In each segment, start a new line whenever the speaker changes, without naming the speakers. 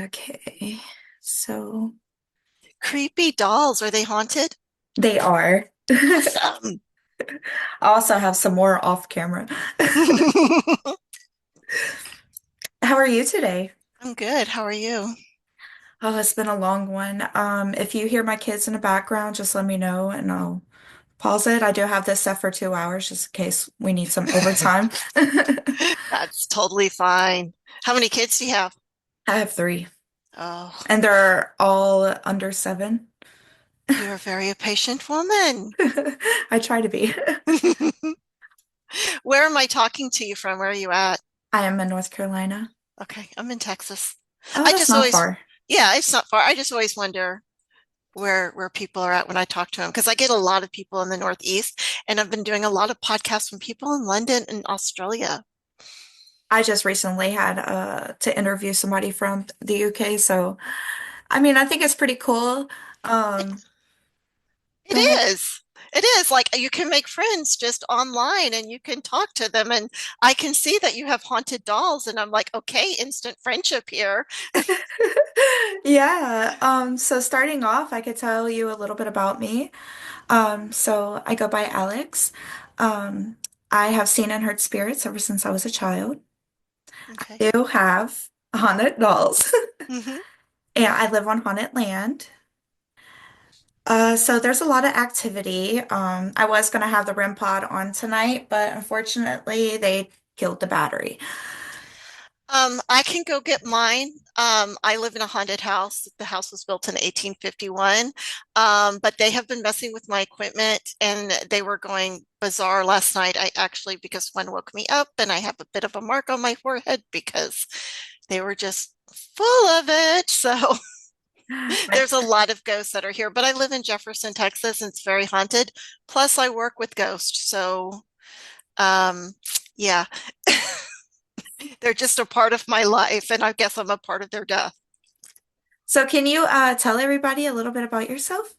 Okay, so
Creepy dolls. Are they haunted?
they are. I
Awesome.
also have some more off camera. How are you today?
I'm good. How are you?
Oh, it's been a long one. If you hear my kids in the background, just let me know and I'll pause it. I do have this set for 2 hours just in case we need some overtime.
That's totally fine. How many kids do you have?
I have three,
Oh,
and they're all under 7.
you're a very patient woman.
I try to be.
Where am I talking to you from? Where are you at?
I am in North Carolina.
Okay, I'm in Texas.
Oh,
I
that's
just
not
always,
far.
yeah, it's not far. I just always wonder where people are at when I talk to them because I get a lot of people in the Northeast, and I've been doing a lot of podcasts from people in London and Australia.
I just recently had to interview somebody from the UK, so I mean, I think it's pretty cool. Um,
It
Go ahead.
is. It is like you can make friends just online and you can talk to them. And I can see that you have haunted dolls. And I'm like, okay, instant friendship here.
Yeah, so starting off, I could tell you a little bit about me. So I go by Alex. Um, I have seen and heard spirits ever since I was a child.
Okay.
I do have haunted dolls,
Hmm.
and I live on haunted land. So there's a lot of activity. I was gonna have the REM pod on tonight, but unfortunately they killed the battery.
I can go get mine. I live in a haunted house. The house was built in 1851. But they have been messing with my equipment and they were going bizarre last night. I actually, because one woke me up and I have a bit of a mark on my forehead because they were just full of it. So
My
there's a lot of ghosts that are here, but I live in Jefferson, Texas, and it's very haunted. Plus, I work with ghosts. So, um, yeah, they're just a part of my life, and I guess I'm a part of their death.
So can you tell everybody a little bit about yourself?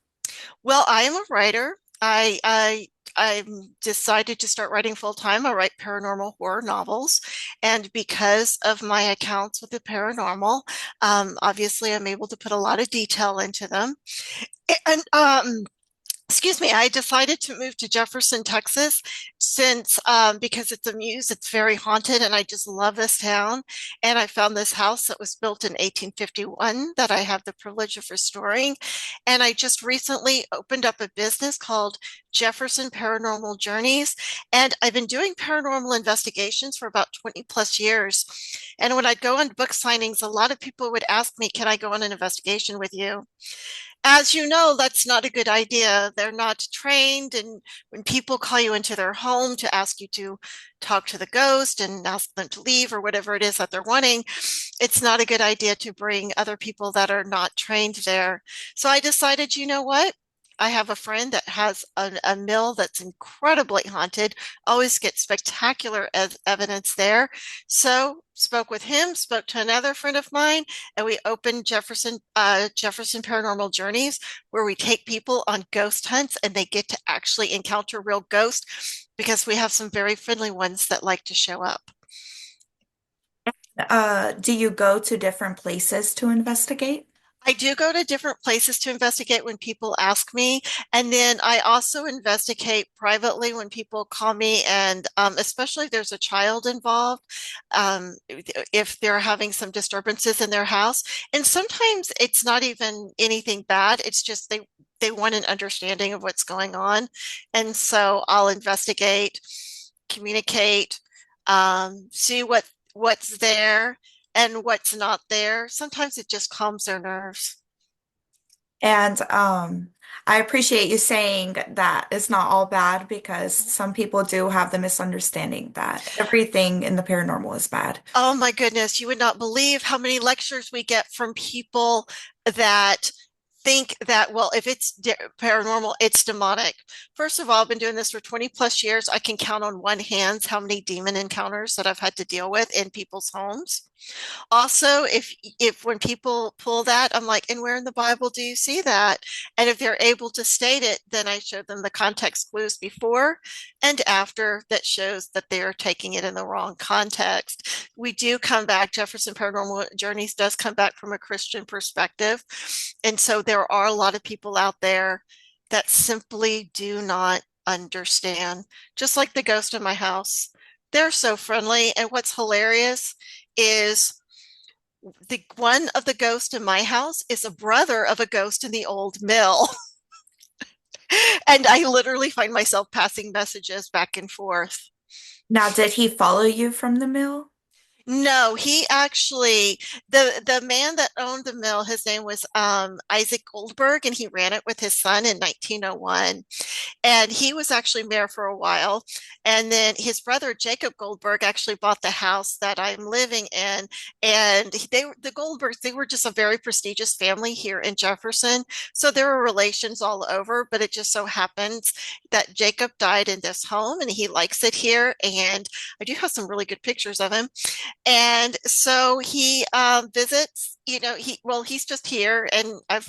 Well, I am a writer. I decided to start writing full time. I write paranormal horror novels, and because of my accounts with the paranormal, obviously I'm able to put a lot of detail into them. And excuse me, I decided to move to Jefferson, Texas, since because it's a muse, it's very haunted, and I just love this town. And I found this house that was built in 1851 that I have the privilege of restoring. And I just recently opened up a business called Jefferson Paranormal Journeys. And I've been doing paranormal investigations for about 20 plus years. And when I'd go on book signings, a lot of people would ask me, can I go on an investigation with you? As you know, that's not a good idea. They're not trained. And when people call you into their home to ask you to talk to the ghost and ask them to leave or whatever it is that they're wanting, it's not a good idea to bring other people that are not trained there. So I decided, you know what? I have a friend that has a mill that's incredibly haunted, always gets spectacular evidence there. So spoke with him, spoke to another friend of mine, and we opened Jefferson Paranormal Journeys, where we take people on ghost hunts and they get to actually encounter real ghosts because we have some very friendly ones that like to show up.
Do you go to different places to investigate?
I do go to different places to investigate when people ask me. And then I also investigate privately when people call me, and especially if there's a child involved, if they're having some disturbances in their house. And sometimes it's not even anything bad, it's just they want an understanding of what's going on. And so I'll investigate, communicate, see what's there and what's not there. Sometimes it just calms their nerves.
And I appreciate you saying that it's not all bad because some people do have the misunderstanding that everything in the paranormal is bad.
Oh my goodness, you would not believe how many lectures we get from people that think that, well, if it's paranormal, it's demonic. First of all, I've been doing this for 20 plus years. I can count on one hand how many demon encounters that I've had to deal with in people's homes. Also, if when people pull that, I'm like, and where in the Bible do you see that? And if they're able to state it, then I show them the context clues before and after that shows that they're taking it in the wrong context. We do come back, Jefferson Paranormal Journeys does come back from a Christian perspective. And so there are a lot of people out there that simply do not understand, just like the ghost in my house. They're so friendly. And what's hilarious is the one of the ghosts in my house is a brother of a ghost in the old mill. And I literally find myself passing messages back and forth.
Now, did he follow you from the mill?
No, he actually the man that owned the mill, his name was Isaac Goldberg, and he ran it with his son in 1901. And he was actually mayor for a while. And then his brother Jacob Goldberg actually bought the house that I'm living in. And the Goldbergs, they were just a very prestigious family here in Jefferson. So there were relations all over, but it just so happens that Jacob died in this home and he likes it here. And I do have some really good pictures of him. And so he visits, he's just here and I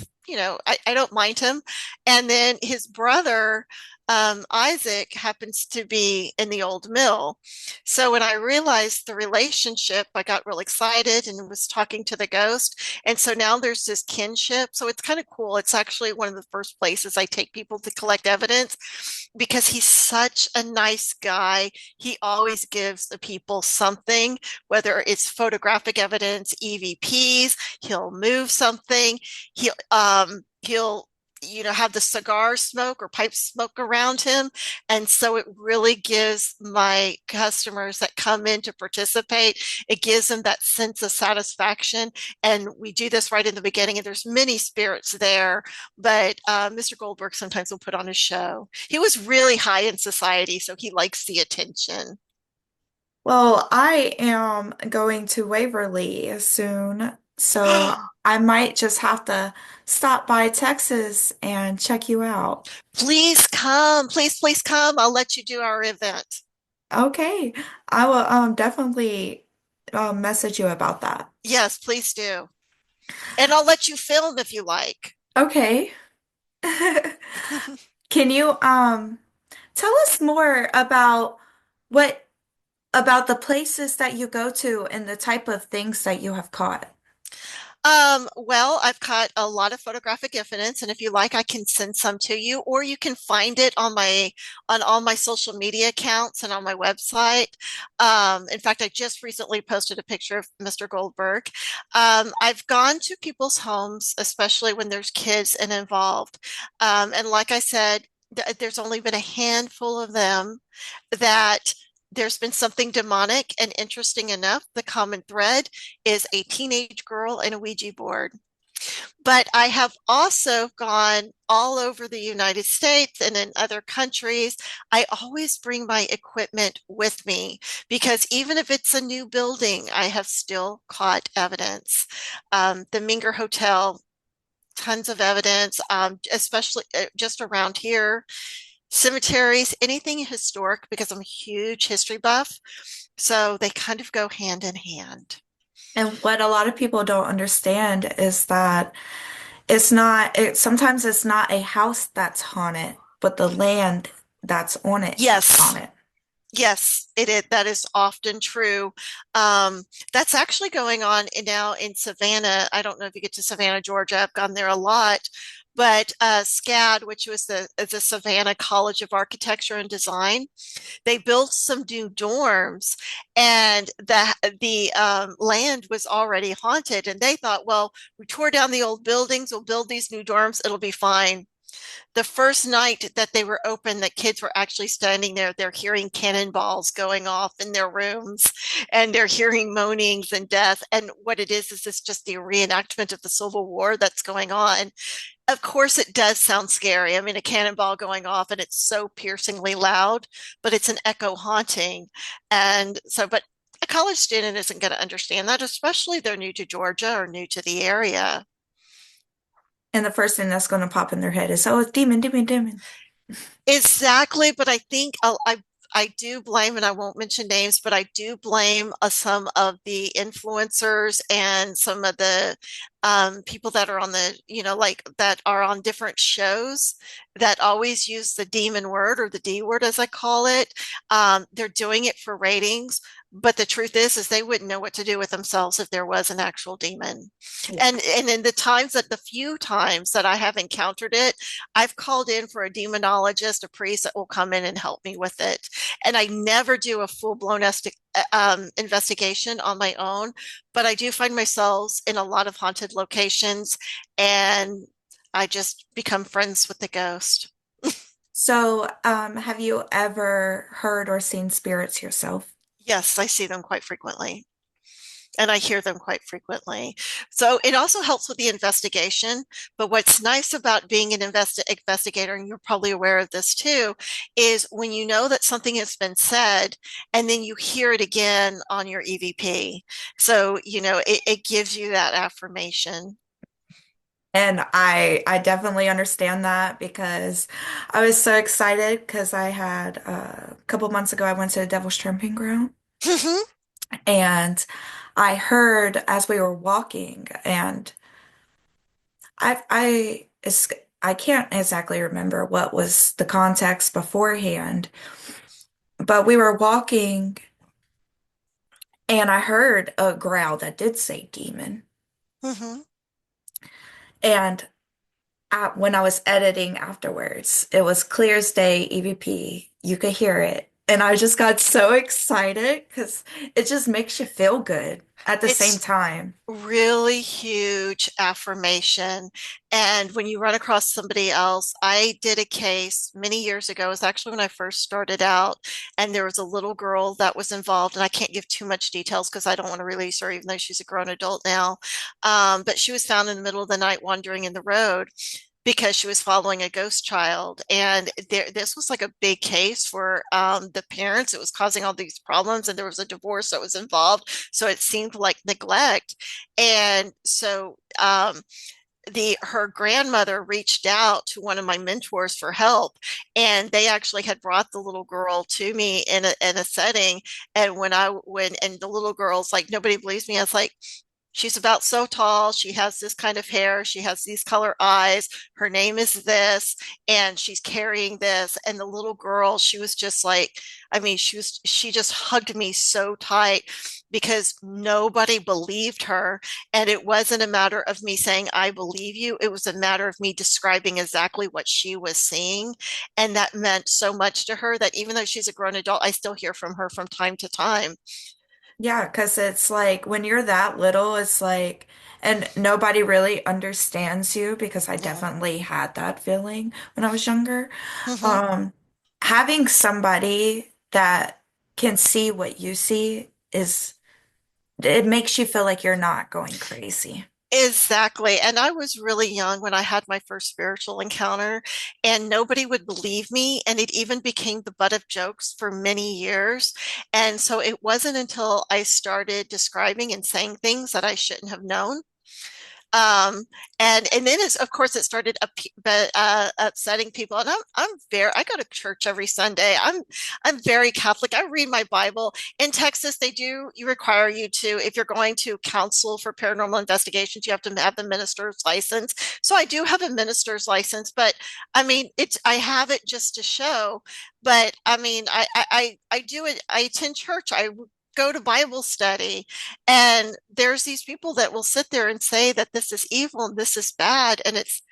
don't mind him. And then his brother, Isaac, happens to be in the old mill. So when I realized the relationship, I got real excited and was talking to the ghost. And so now there's this kinship. So it's kind of cool. It's actually one of the first places I take people to collect evidence because he's such a nice guy. He always gives the people something, whether it's photographic evidence, EVPs, he'll move something, he'll have the cigar smoke or pipe smoke around him. And so it really gives my customers that come in to participate, it gives them that sense of satisfaction. And we do this right in the beginning, and there's many spirits there, but Mr. Goldberg sometimes will put on a show. He was really high in society, so he likes the attention.
Well, I am going to Waverly soon, so I might just have to stop by Texas and check you out.
Please come, please come. I'll let you do our event.
Okay, I will definitely message you about that.
Yes, please do. And I'll let you film if you like.
Okay. Can you tell us more about what about the places that you go to and the type of things that you have caught?
Well, I've caught a lot of photographic evidence, and if you like, I can send some to you, or you can find it on all my social media accounts and on my website. In fact, I just recently posted a picture of Mr. Goldberg. I've gone to people's homes, especially when there's kids and involved. And like I said, there's only been a handful of them that there's been something demonic and interesting enough. The common thread is a teenage girl and a Ouija board. But I have also gone all over the United States and in other countries. I always bring my equipment with me because even if it's a new building, I have still caught evidence. The Minger Hotel, tons of evidence, especially just around here. Cemeteries, anything historic, because I'm a huge history buff. So they kind of go hand in hand.
And what a lot of people don't understand is that sometimes it's not a house that's haunted, but the land that's on it is
Yes,
haunted.
yes, it is. That is often true. Um, that's actually going on now in Savannah. I don't know if you get to Savannah, Georgia. I've gone there a lot. But SCAD, which was the Savannah College of Architecture and Design, they built some new dorms, and the land was already haunted. And they thought, well, we tore down the old buildings, we'll build these new dorms, it'll be fine. The first night that they were open, the kids were actually standing there. They're hearing cannonballs going off in their rooms, and they're hearing moanings and death. And what it is it's just the reenactment of the Civil War that's going on. Of course, it does sound scary. I mean, a cannonball going off and it's so piercingly loud, but it's an echo haunting. And so, but a college student isn't going to understand that, especially if they're new to Georgia or new to the area.
And the first thing that's going to pop in their head is, oh, it's demon, demon, demon.
Exactly, but I think I do blame, and I won't mention names, but I do blame some of the influencers and some of the people that are on the, like that are on different shows that always use the demon word or the D word, as I call it. They're doing it for ratings. But the truth is they wouldn't know what to do with themselves if there was an actual demon.
Yeah.
And in the few times that I have encountered it, I've called in for a demonologist, a priest that will come in and help me with it. And I never do a full-blown investigation on my own, but I do find myself in a lot of haunted locations, and I just become friends with the ghost.
So, have you ever heard or seen spirits yourself?
Yes, I see them quite frequently. And I hear them quite frequently. So it also helps with the investigation. But what's nice about being an investigator, and you're probably aware of this too, is when you know that something has been said and then you hear it again on your EVP. So, it gives you that affirmation.
And I definitely understand that because I was so excited because I had a couple months ago I went to the Devil's Tramping Ground and I heard as we were walking and I can't exactly remember what was the context beforehand, but we were walking and I heard a growl that did say demon. And when I was editing afterwards, it was clear as day EVP. You could hear it. And I just got so excited because it just makes you feel good at the same
It's
time.
really huge affirmation. And when you run across somebody else, I did a case many years ago. It was actually when I first started out, and there was a little girl that was involved. And I can't give too much details because I don't want to release her, even though she's a grown adult now. But she was found in the middle of the night wandering in the road because she was following a ghost child. And this was like a big case for the parents. It was causing all these problems, and there was a divorce that was involved. So it seemed like neglect. And so her grandmother reached out to one of my mentors for help, and they actually had brought the little girl to me in a setting. And and the little girl's like, nobody believes me. I was like, she's about so tall. She has this kind of hair. She has these color eyes. Her name is this, and she's carrying this. And the little girl, she was just like, I mean, she just hugged me so tight because nobody believed her. And it wasn't a matter of me saying, I believe you. It was a matter of me describing exactly what she was seeing. And that meant so much to her that even though she's a grown adult, I still hear from her from time to time.
Yeah, because it's like when you're that little, it's like, and nobody really understands you because I
Mm-hmm.
definitely had that feeling when I was younger.
Mm-hmm.
Um, Having somebody that can see what you see it makes you feel like you're not going crazy.
Exactly. And I was really young when I had my first spiritual encounter, and nobody would believe me. And it even became the butt of jokes for many years. And so it wasn't until I started describing and saying things that I shouldn't have known, um and then it's, of course, it started upsetting people. And I go to church every Sunday. I'm very Catholic. I read my Bible. In Texas, you require you to, if you're going to counsel for paranormal investigations, you have to have the minister's license. So I do have a minister's license, but I mean, I have it just to show. But I mean, I do it. I attend church. I go to Bible study, and there's these people that will sit there and say that this is evil and this is bad. And it's,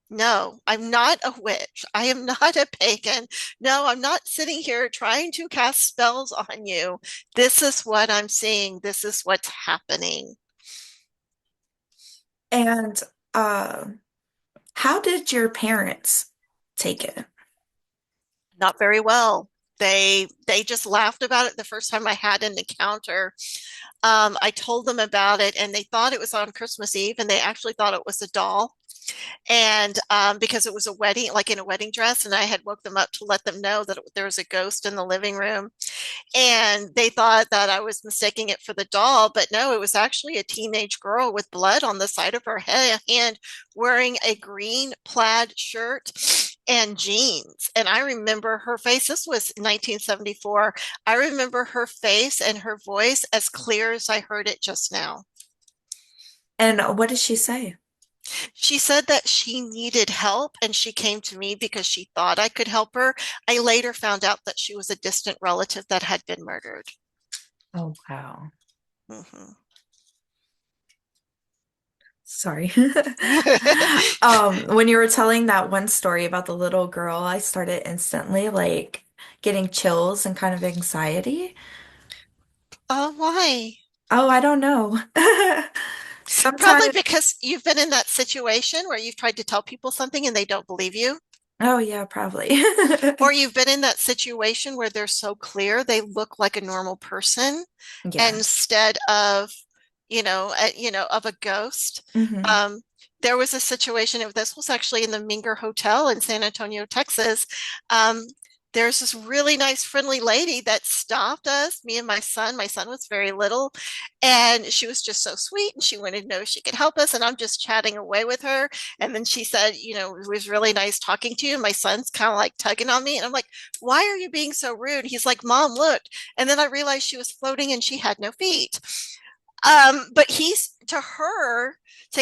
no, I'm not a witch. I am not a pagan. No, I'm not sitting here trying to cast spells on you. This is what I'm seeing. This is what's happening.
And uh, how did your parents take it?
Not very well. They just laughed about it the first time I had an encounter. I told them about it, and they thought it was on Christmas Eve, and they actually thought it was a doll. And because it was a wedding, like in a wedding dress, and I had woke them up to let them know that there was a ghost in the living room. And they thought that I was mistaking it for the doll, but no, it was actually a teenage girl with blood on the side of her hand, wearing a green plaid shirt and jeans. And I remember her face. This was 1974. I remember her face and her voice as clear as I heard it just now.
And what did she say?
She said that she needed help and she came to me because she thought I could help her. I later found out that she was a distant relative that had been murdered.
Oh, wow.
Mhm.
Sorry. When you were telling that one story about the little girl, I started instantly like getting chills and kind of anxiety.
Oh, why?
Oh, I don't know.
Probably
Sometimes,
because you've been in that situation where you've tried to tell people something and they don't believe you.
oh yeah, probably.
Or you've been in that situation where they're so clear they look like a normal person
Yeah.
instead of, of a ghost.
Hmm.
Um, there was a situation, this was actually in the Minger Hotel in San Antonio, Texas. Um, there's this really nice, friendly lady that stopped us, me and my son. My son was very little, and she was just so sweet, and she wanted to know if she could help us. And I'm just chatting away with her. And then she said, it was really nice talking to you. My son's kind of like tugging on me. And I'm like, why are you being so rude? He's like, Mom, look. And then I realized she was floating and she had no feet. But he's to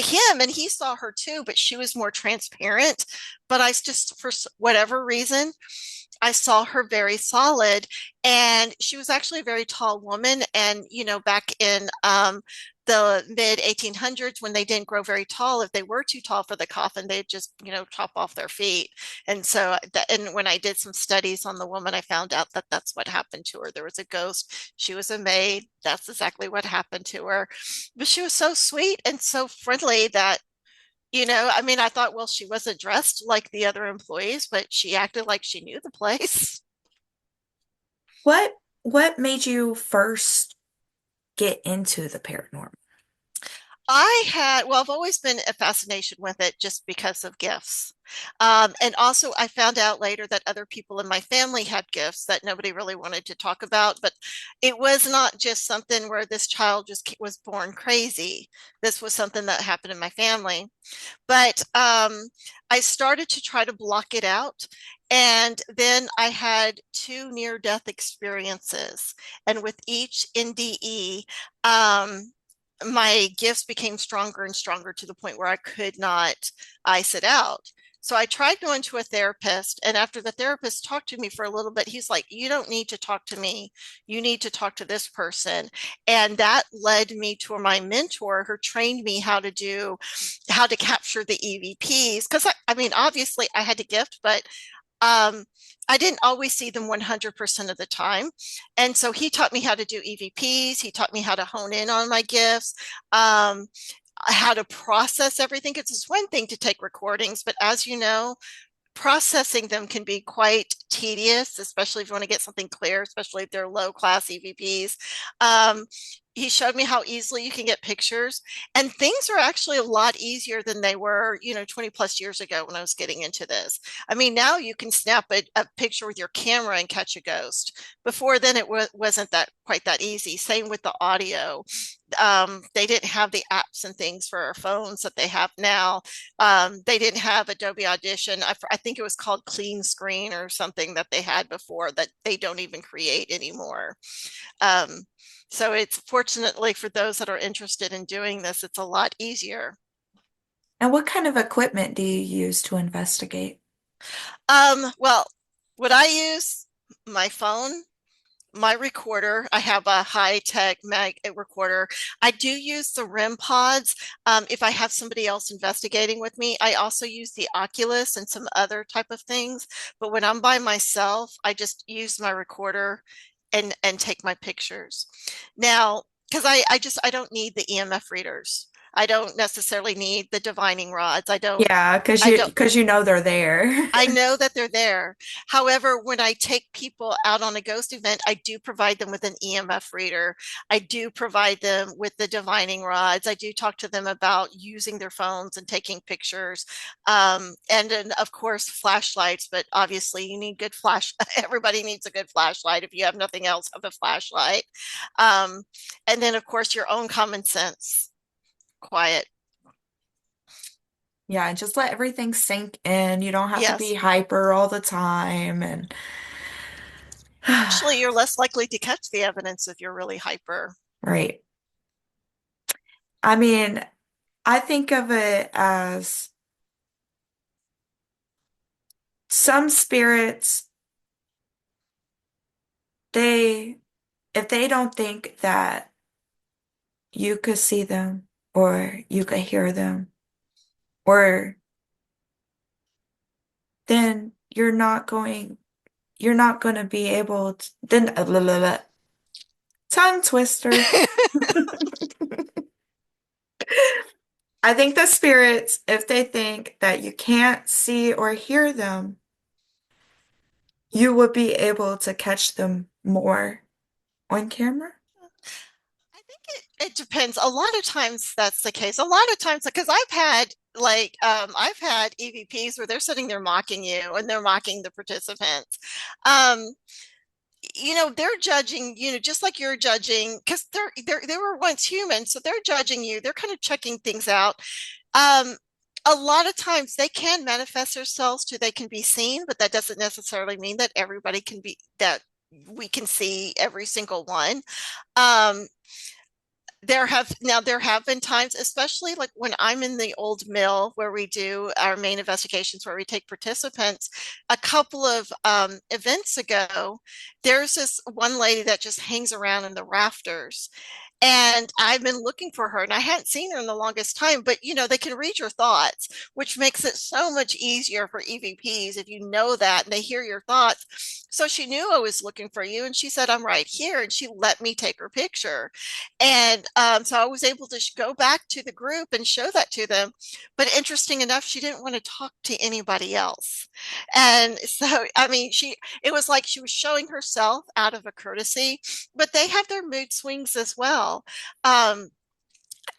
him, and he saw her too, but she was more transparent. But I just, for whatever reason, I saw her very solid, and she was actually a very tall woman. And back in the mid 1800s, when they didn't grow very tall, if they were too tall for the coffin, they'd just chop off their feet. And so, and when I did some studies on the woman, I found out that that's what happened to her. There was a ghost. She was a maid. That's exactly what happened to her. But she was so sweet and so friendly that I mean, I thought, well, she wasn't dressed like the other employees, but she acted like she knew the place.
What made you first get into the paranormal?
I've always been a fascination with it just because of gifts. And also, I found out later that other people in my family had gifts that nobody really wanted to talk about. But it was not just something where this child just was born crazy. This was something that happened in my family. But I started to try to block it out. And then I had two near death experiences. And with each NDE, my gifts became stronger and stronger to the point where I could not ice it out. So I tried going to a therapist, and after the therapist talked to me for a little bit, he's like, "You don't need to talk to me. You need to talk to this person." And that led me to my mentor who trained me how to capture the EVPs. Because I mean, obviously I had a gift, but um, I didn't always see them 100% of the time. And so he taught me how to do EVPs. He taught me how to hone in on my gifts, how to process everything. It's one thing to take recordings, but as you know, processing them can be quite tedious, especially if you want to get something clear, especially if they're low class EVPs. Um, he showed me how easily you can get pictures, and things are actually a lot easier than they were, 20 plus years ago when I was getting into this. I mean, now you can snap a picture with your camera and catch a ghost. Before then, it wasn't that quite that easy. Same with the audio. They didn't have the apps and things for our phones that they have now. They didn't have Adobe Audition. I think it was called Clean Screen or something that they had before that they don't even create anymore. Um, so it's fortunately for those that are interested in doing this, it's a lot easier.
And what kind of equipment do you use to investigate?
Well, would I use my phone? My recorder. I have a high-tech mag recorder. I do use the REM pods if I have somebody else investigating with me. I also use the Oculus and some other type of things. But when I'm by myself, I just use my recorder and take my pictures. Now, because I don't need the EMF readers. I don't necessarily need the divining rods.
Yeah, because
I
you
don't
because you know they're there.
I know that they're there. However, when I take people out on a ghost event, I do provide them with an EMF reader. I do provide them with the divining rods. I do talk to them about using their phones and taking pictures. And then, of course, flashlights, but obviously you need good flash. Everybody needs a good flashlight. If you have nothing else, have a flashlight. Um, and then, of course, your own common sense, quiet.
Yeah, just let everything sink in. You don't have to be
Yes.
hyper all the time and
Actually, you're less likely to catch the evidence if you're really hyper.
right. I mean, I think of it as some spirits, they if they don't think that you could see them or you could hear them or then you're not going to be able to then tongue twister. I think the spirits, if they think that you can't see or hear them, you would be able to catch them more on camera.
I think it depends. A lot of times that's the case. A lot of times, because I've had EVPs where they're sitting there mocking you and they're mocking the participants. Um, they're judging, just like you're judging, because they were once human, so they're judging you. They're kind of checking things out. Um, a lot of times they can manifest themselves to they can be seen, but that doesn't necessarily mean that everybody can be that we can see every single one. Um, there have been times, especially like when I'm in the old mill where we do our main investigations where we take participants. A couple of events ago, there's this one lady that just hangs around in the rafters, and I've been looking for her and I hadn't seen her in the longest time, but they can read your thoughts, which makes it so much easier for EVPs if you know that and they hear your thoughts. So she knew I was looking for you and she said, I'm right here. And she let me take her picture. And so I was able to go back to the group and show that to them. But interesting enough, she didn't want to talk to anybody else. And so, I mean, it was like she was showing herself out of a courtesy, but they have their mood swings as well. Um,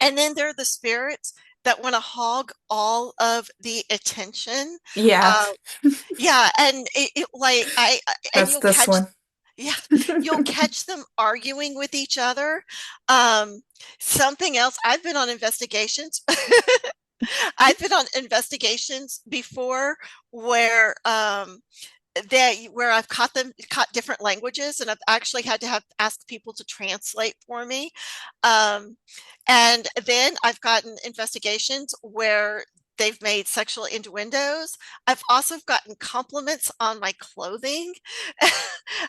and then there are the spirits that want to hog all of the attention.
Yeah,
Uh, yeah, and and
that's this one.
yeah, you'll catch them arguing with each other. Um, something else, I've been on investigations. I've been on investigations before where I've caught different languages, and I've actually had to have ask people to translate for me. Um, and then I've gotten investigations where they've made sexual innuendos. I've also gotten compliments on my clothing.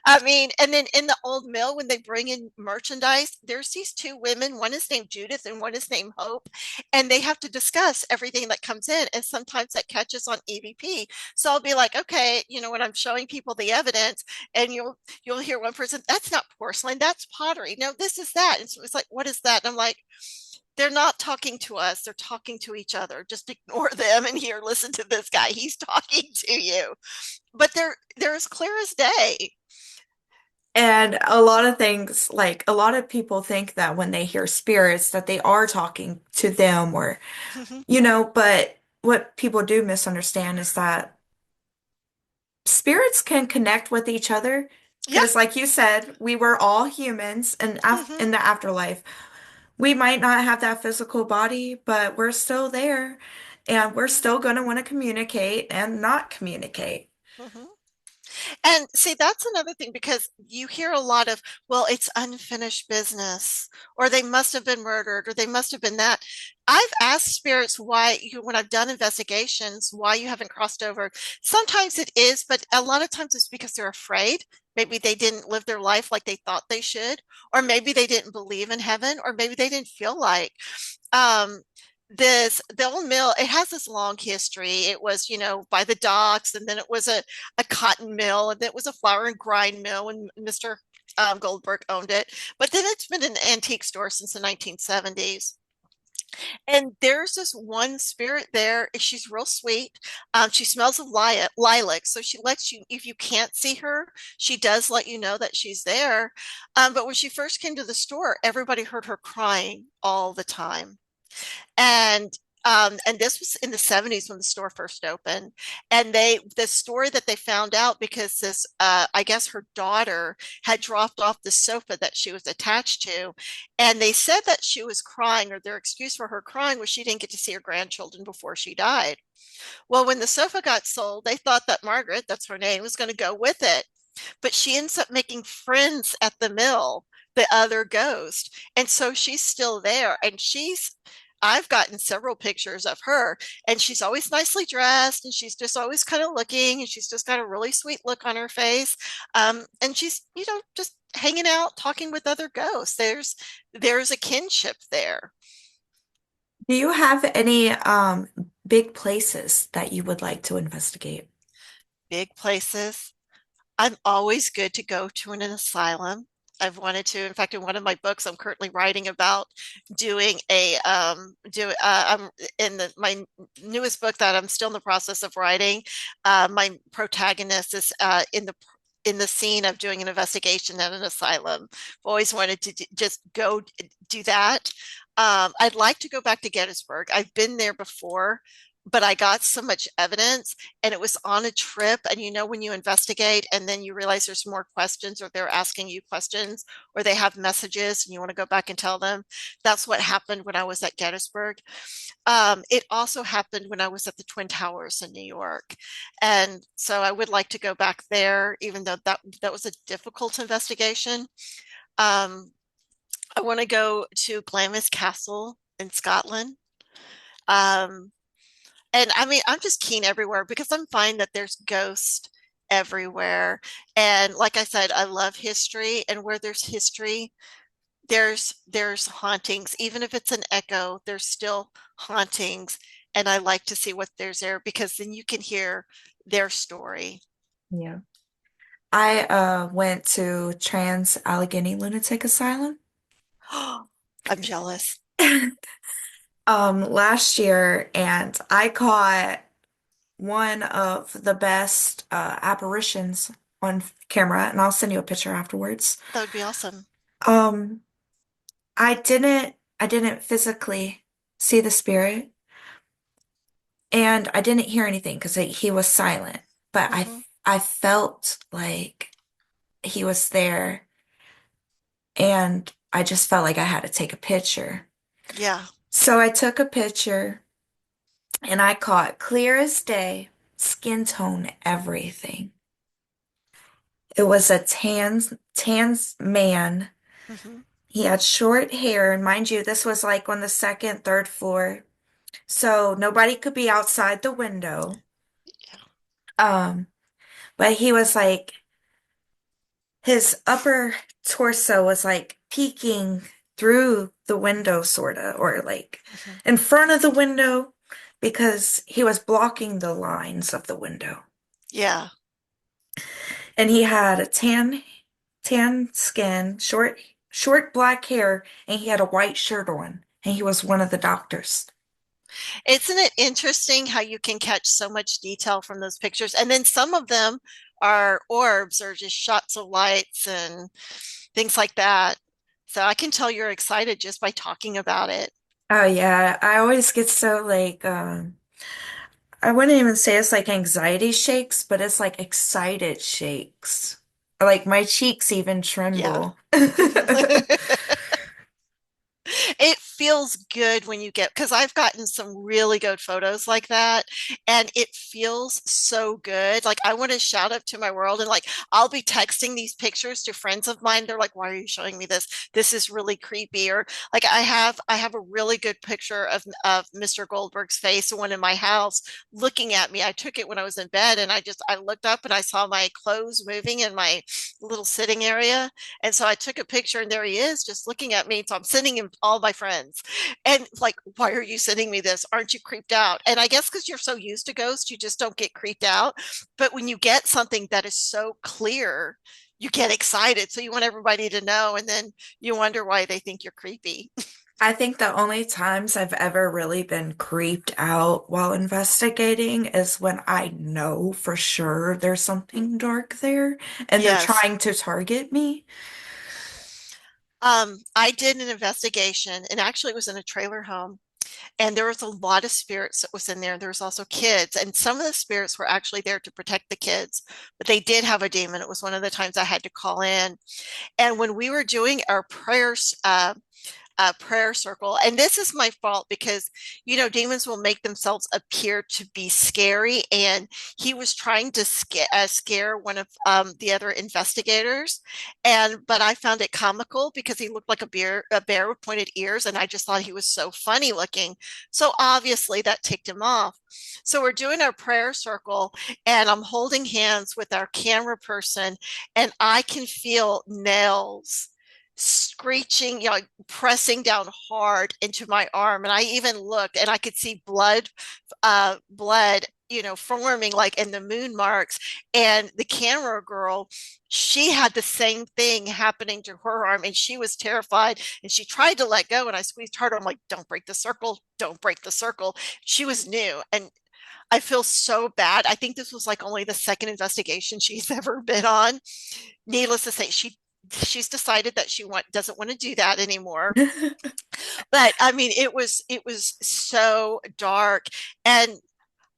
I mean, and then in the old mill, when they bring in merchandise, there's these two women. One is named Judith and one is named Hope, and they have to discuss everything that comes in. And sometimes that catches on EVP. So I'll be like, okay, when I'm showing people the evidence, and you'll hear one person, that's not porcelain, that's pottery. No, this is that. And so it's like, what is that? And I'm like, they're not talking to us, they're talking to each other. Just ignore them and here, listen to this guy. He's talking to you. But they're as clear as day.
And a lot of things, like a lot of people think that when they hear spirits that they are talking to them or, but what people do misunderstand is that spirits can connect with each other
Yeah.
because like you said, we were all humans and
Hmm.
in the afterlife. We might not have that physical body, but we're still there and we're still going to want to communicate and not communicate.
Hmm. And see, that's another thing because you hear a lot of, well, it's unfinished business, or they must have been murdered, or they must have been that. I've asked spirits when I've done investigations, why you haven't crossed over. Sometimes it is, but a lot of times it's because they're afraid. Maybe they didn't live their life like they thought they should, or maybe they didn't believe in heaven, or maybe they didn't feel like. Um, the old mill, it has this long history. It was, by the docks, and then it was a cotton mill, and then it was a flour and grind mill when Mr. Goldberg owned it. But then it's been an antique store since the 1970s. And there's this one spirit there. She's real sweet. She smells of lilac. So she lets you, if you can't see her, she does let you know that she's there. But when she first came to the store, everybody heard her crying all the time. And And this was in the 70s when the store first opened. And the story that they found out because I guess her daughter had dropped off the sofa that she was attached to. And they said that she was crying, or their excuse for her crying was she didn't get to see her grandchildren before she died. Well, when the sofa got sold, they thought that Margaret, that's her name, was going to go with it. But she ends up making friends at the mill, the other ghost. And so she's still there. I've gotten several pictures of her, and she's always nicely dressed, and she's just always kind of looking, and she's just got a really sweet look on her face. And she's, just hanging out, talking with other ghosts. There's a kinship there.
Do you have any big places that you would like to investigate?
Big places. I'm always good to go to an asylum. I've wanted to. In fact, in one of my books, I'm currently writing about doing a I'm in my newest book that I'm still in the process of writing. My protagonist is in the scene of doing an investigation at an asylum. I've always wanted to just go do that. I'd like to go back to Gettysburg. I've been there before, but I got so much evidence and it was on a trip. And when you investigate and then you realize there's more questions, or they're asking you questions, or they have messages and you want to go back and tell them. That's what happened when I was at Gettysburg. It also happened when I was at the Twin Towers in New York. And so I would like to go back there, even though that was a difficult investigation. Um, I want to go to Glamis Castle in Scotland. Um, and I mean, I'm just keen everywhere because I'm finding that there's ghosts everywhere. And like I said, I love history, and where there's history, there's hauntings. Even if it's an echo, there's still hauntings. And I like to see what there's there because then you can hear their story.
Yeah. I went to Trans Allegheny Lunatic Asylum
I'm jealous.
last year, and I caught one of the best apparitions on camera, and I'll send you a picture afterwards.
That would be awesome.
Um, I didn't physically see the spirit, and I didn't hear anything because he was silent, but
Hmm.
I felt like he was there, and I just felt like I had to take a picture.
Yeah.
So I took a picture, and I caught clear as day, skin tone, everything. It was a tan man.
Hmm.
He had short hair, and mind you, this was like on the second, third floor, so nobody could be outside the window.
Yeah.
Um, but he was like his upper torso was like peeking through the window, sorta, or like
Hmm.
in front of the window because he was blocking the lines of the window.
Yeah.
And he had a tan skin, short black hair, and he had a white shirt on, and he was one of the doctors.
Isn't it interesting how you can catch so much detail from those pictures? And then some of them are orbs or just shots of lights and things like that. So I can tell you're excited just by talking about it.
Oh yeah, I always get so like I wouldn't even say it's like anxiety shakes, but it's like excited shakes. Like my cheeks even
Yeah.
tremble.
It feels good when you get, because I've gotten some really good photos like that, and it feels so good. Like I want to shout up to my world, and like I'll be texting these pictures to friends of mine. They're like, "Why are you showing me this? This is really creepy." Or like I have a really good picture of Mr. Goldberg's face, the one in my house, looking at me. I took it when I was in bed, and I looked up and I saw my clothes moving in my little sitting area, and so I took a picture, and there he is just looking at me. So I'm sending him all my friends. And like, why are you sending me this? Aren't you creeped out? And I guess because you're so used to ghosts, you just don't get creeped out. But when you get something that is so clear, you get excited. So you want everybody to know. And then you wonder why they think you're creepy.
I think the only times I've ever really been creeped out while investigating is when I know for sure there's something dark there and they're
Yes.
trying to target me.
I did an investigation, and actually it was in a trailer home. And there was a lot of spirits that was in there. There was also kids, and some of the spirits were actually there to protect the kids, but they did have a demon. It was one of the times I had to call in. And when we were doing our prayers, prayer circle. And this is my fault because, demons will make themselves appear to be scary. And he was trying to scare one of the other investigators. But I found it comical because he looked like a bear with pointed ears. And I just thought he was so funny looking. So obviously that ticked him off. So we're doing our prayer circle and I'm holding hands with our camera person and I can feel nails screeching, pressing down hard into my arm. And I even looked and I could see blood, forming like in the moon marks. And the camera girl, she had the same thing happening to her arm and she was terrified and she tried to let go. And I squeezed harder. I'm like, don't break the circle. Don't break the circle. She was new. And I feel so bad. I think this was like only the second investigation she's ever been on. Needless to say, she's decided that doesn't want to do that anymore. But I mean, it was so dark and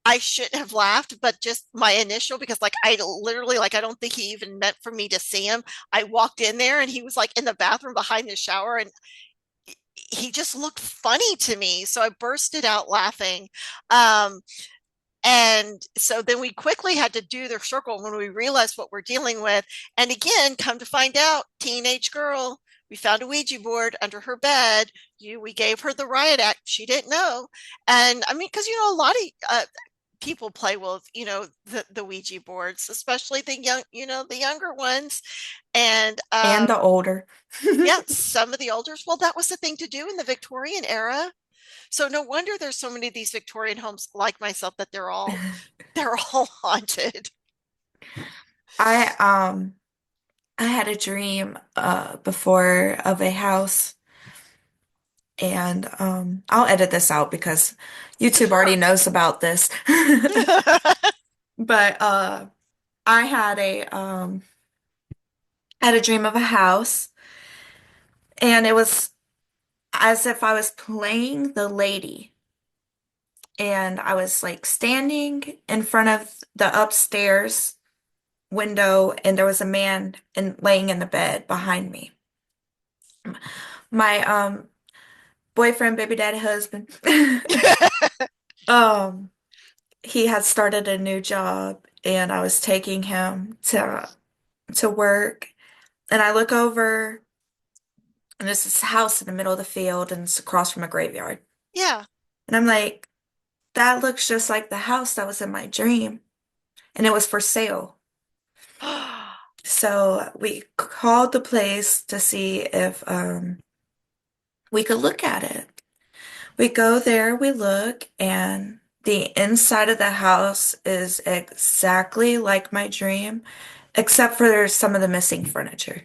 I shouldn't have laughed, but just my initial, because like I literally, like, I don't think he even meant for me to see him. I walked in there and he was like in the bathroom behind the shower and he just looked funny to me. So I bursted out laughing. Um, And so then we quickly had to do the circle when we realized what we're dealing with. And again, come to find out, teenage girl, we found a Ouija board under her bed. We gave her the riot act. She didn't know. And I mean, because, a lot of people play with, the Ouija boards, especially the younger ones. And
And the older.
yeah, some of the elders, well, that was the thing to do in the Victorian era. So no wonder there's so many of these Victorian homes like myself that they're all haunted.
I I had a dream before of a house, and I'll edit this out because YouTube already
Sure.
knows about this. But I had a dream of a house, and it was as if I was playing the lady, and I was like standing in front of the upstairs window, and there was a man laying in the bed behind me. My boyfriend, baby daddy, husband. Um, he had started a new job and I was taking him to work, and I look over and there's this house in the middle of the field and it's across from a graveyard.
Yeah.
And I'm like, that looks just like the house that was in my dream. And it was for sale. So we called the place to see if we could look at it. We go there, we look, and the inside of the house is exactly like my dream, except for there's some of the missing furniture.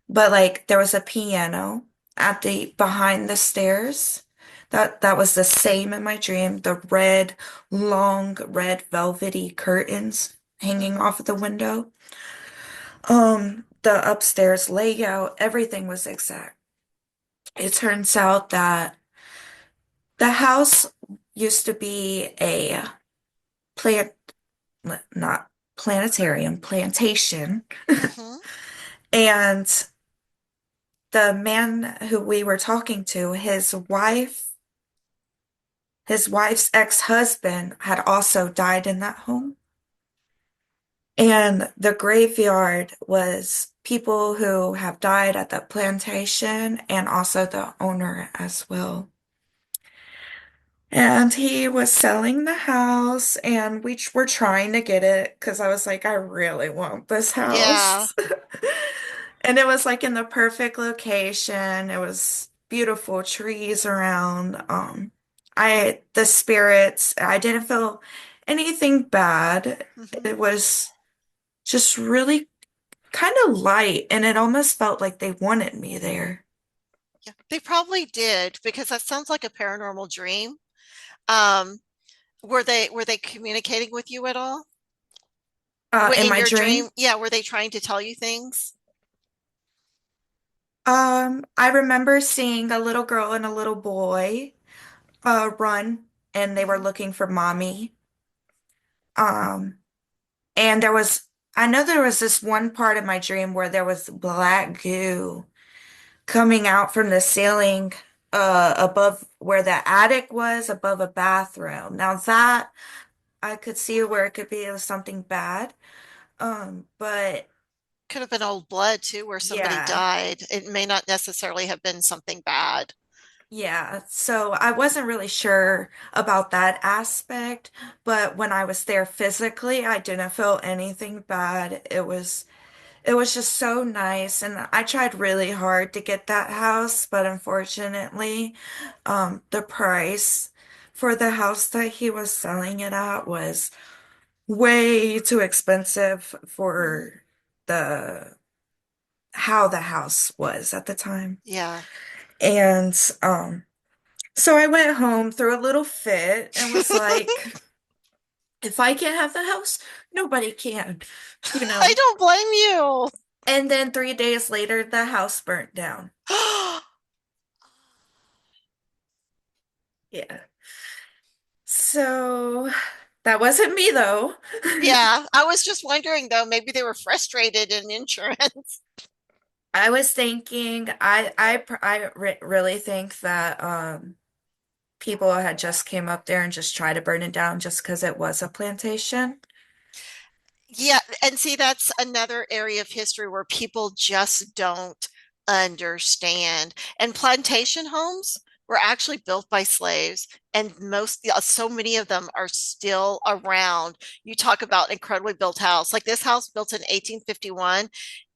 But like there was a piano at the behind the stairs. That was the same in my dream. The red, long red velvety curtains hanging
Mhm.
off of the window. The upstairs layout, everything was exact. It turns out that the house used to be a plant, not planetarium, plantation.
Mhm.
And the man who we were talking to, his wife's ex-husband had also died in that home. And the graveyard was people who have died at the plantation and also the owner as well. And he was selling the house, and we were trying to get it because I was like, I really want this
Yeah.
house. And it was like in the perfect location. It was beautiful trees around. The spirits, I didn't feel anything bad.
Mhm.
It was just really kind of light, and it almost felt like they wanted me there.
Yeah. They probably did because that sounds like a paranormal dream. Um, were they communicating with you at all?
In
In
my
your
dream,
dream? Yeah, were they trying to tell you things?
I remember seeing a little girl and a little boy. run and they were
Hmm.
looking for mommy. Um, and I know there was this one part of my dream where there was black goo coming out from the ceiling, above where the attic was, above a bathroom. Now that I could see where it could be, it was something bad. But
Could have been old blood too, where somebody
yeah,
died. It may not necessarily have been something bad.
yeah. So I wasn't really sure about that aspect, but when I was there physically, I didn't feel anything bad. It was just so nice, and I tried really hard to get that house, but unfortunately, the price for the house that he was selling it at was way too expensive
Mm.
for the how the house was at the time.
Yeah.
And so I went home, threw a little fit, and was like, if I can't have the house, nobody can, you
I
know.
don't blame you.
And then 3 days later, the house burnt down. Yeah. So that wasn't me though.
Yeah, I was just wondering though, maybe they were frustrated in insurance.
I was thinking, really think that people had just came up there and just tried to burn it down just because it was a plantation.
Yeah, and see, that's another area of history where people just don't understand. And plantation homes were actually built by slaves, and so many of them are still around. You talk about incredibly built house, like this house built in 1851.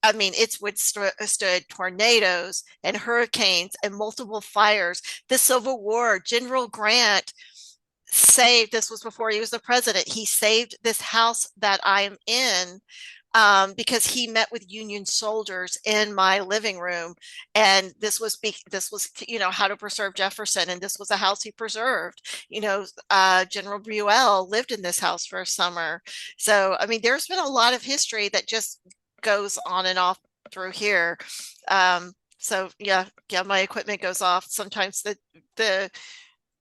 I mean, it's withstood tornadoes and hurricanes and multiple fires. The Civil War, General Grant saved, this was before he was the president, he saved this house that I'm in, because he met with Union soldiers in my living room, and this was how to preserve Jefferson, and this was a house he preserved. General Buell lived in this house for a summer. So I mean, there's been a lot of history that just goes on and off through here. So yeah, my equipment goes off sometimes. The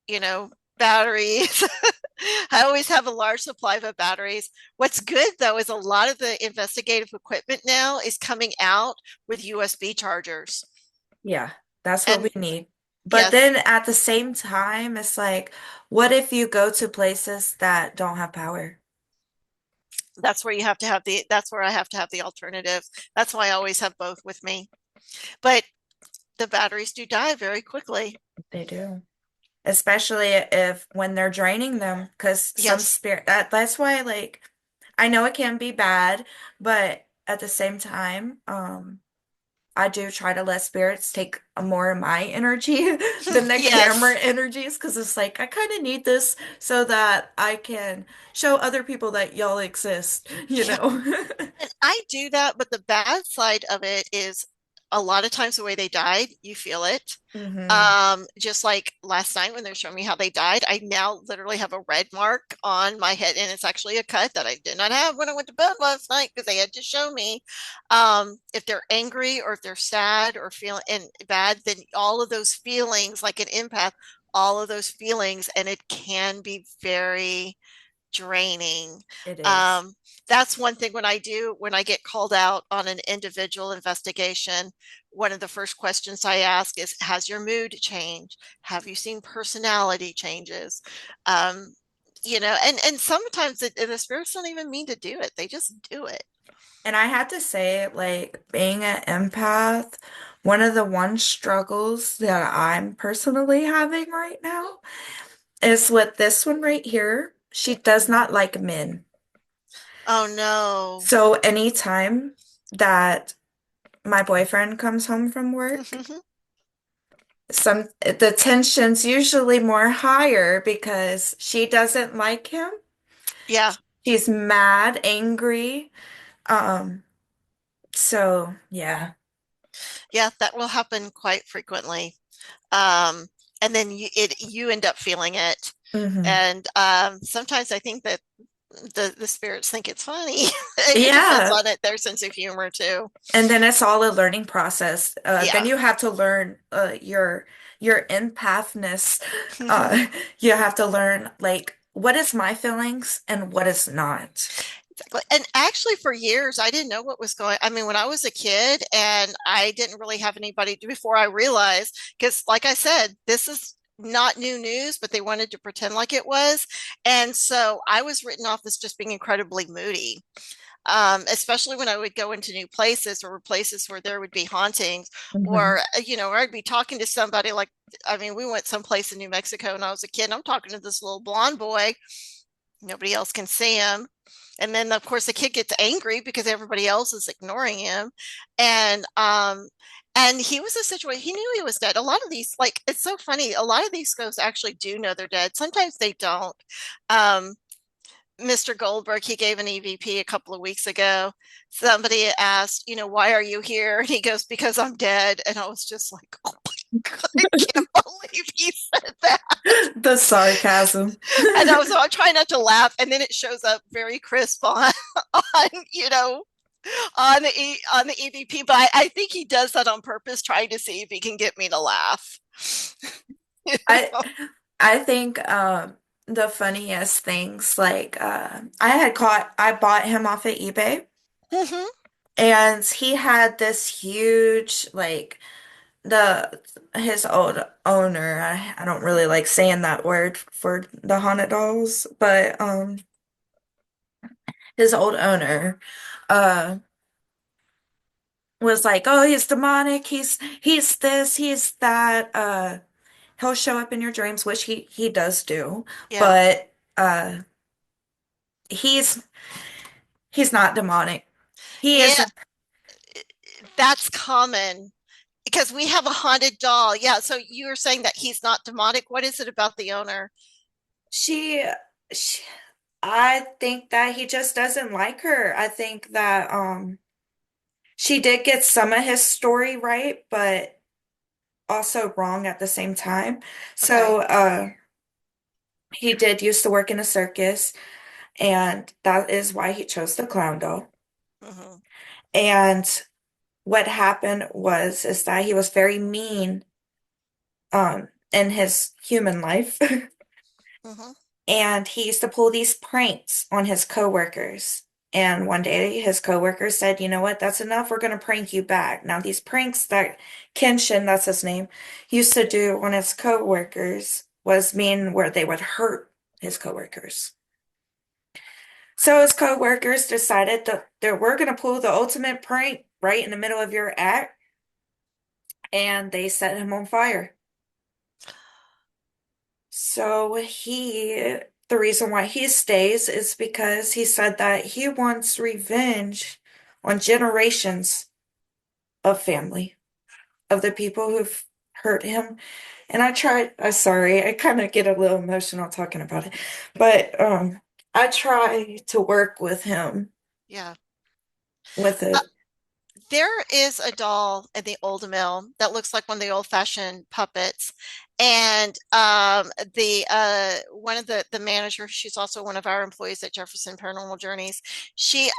you know, batteries. I always have a large supply of batteries. What's good though is a lot of the investigative equipment now is coming out with USB chargers.
Yeah, that's what we
And
need. But
yes,
then at the same time, it's like, what if you go to places that don't have power?
that's where I have to have the alternative. That's why I always have both with me. But the batteries do die very quickly.
They do. Especially if when they're draining them, because some
Yes.
spirit that's why like I know it can be bad, but at the same time, I do try to let spirits take more of my energy than the camera
Yes.
energies because it's like I kind of need this so that I can show other people that y'all exist, you
Yeah.
know?
And I do that, but the bad side of it is a lot of times the way they died, you feel it.
Hmm.
Just like last night when they're showing me how they died, I now literally have a red mark on my head, and it's actually a cut that I did not have when I went to bed last night because they had to show me. If they're angry or if they're sad or feeling and bad, then all of those feelings, like an empath, all of those feelings, and it can be very draining.
It is.
Um, that's one thing when I get called out on an individual investigation, one of the first questions I ask is, has your mood changed? Have you seen personality changes? Um, and sometimes the spirits don't even mean to do it. They just do it.
And I had to say, like, being an empath, one struggles that I'm personally having right now is with this one right here. She does not like men.
Oh no.
So anytime that my boyfriend comes home from work, the tension's usually more higher because she doesn't like him.
Yeah,
She's mad, angry. Um, so yeah.
yeah, that will happen quite frequently. Um, and then you end up feeling it.
Hmm.
And sometimes I think that The spirits think it's funny. It depends
Yeah.
on it, their sense of humor too.
And then it's all a learning process. Then
Yeah.
you have to learn your empathness. Uh, you have to learn like what is my feelings and what is not.
Exactly. And actually, for years, I didn't know what was going. I mean, when I was a kid, and I didn't really have anybody before I realized, because, like I said, this is not new news, but they wanted to pretend like it was, and so I was written off as just being incredibly moody. Especially when I would go into new places or places where there would be hauntings,
Hmm.
or or I'd be talking to somebody like, I mean, we went someplace in New Mexico, and I was a kid. And I'm talking to this little blonde boy. Nobody else can see him. And then of course the kid gets angry because everybody else is ignoring him. And and he was a situation, he knew he was dead. A lot of these, like, it's so funny, a lot of these ghosts actually do know they're dead. Sometimes they don't. Um Mr. Goldberg, he gave an EVP a couple of weeks ago. Somebody asked, why are you here? And he goes, because I'm dead. And I was just like, oh my God, I can't believe he said that.
The sarcasm.
And I'm trying not to laugh, and then it shows up very crisp on on on the EVP. But I think he does that on purpose, trying to see if he can get me to laugh. You
I
know?
I think the funniest things like I bought him off of eBay
Mhm.
and he had this huge like the his old owner. I don't really like saying that word for the haunted dolls, but his old owner uh was like, "Oh, he's demonic. He's this, he's that. He'll show up in your dreams," which he does do,
Yeah.
but he's he's not demonic. He is
Yeah, that's common because we have a haunted doll. Yeah, so you were saying that he's not demonic. What is it about the owner?
she, she I think that he just doesn't like her. I think that she did get some of his story right, but also wrong at the same time.
Okay.
So he did used to work in a circus, and that is why he chose the clown doll.
Hmm.
And what happened was is that he was very mean in his human life.
Hmm.
And he used to pull these pranks on his coworkers. And one day his coworkers said, "You know what? That's enough. We're going to prank you back." Now, these pranks that Kenshin, that's his name, used to do on his coworkers was mean where they would hurt his coworkers. So his coworkers decided that we're going to pull the ultimate prank right in the middle of your act, and they set him on fire. So the reason why he stays is because he said that he wants revenge on generations of family, of the people who've hurt him. And I'm sorry, I kind of get a little emotional talking about it, but I try to work with him
Yeah.
with
Uh,
it.
there is a doll in the old mill that looks like one of the old-fashioned puppets. And the one of the managers, she's also one of our employees at Jefferson Paranormal Journeys. She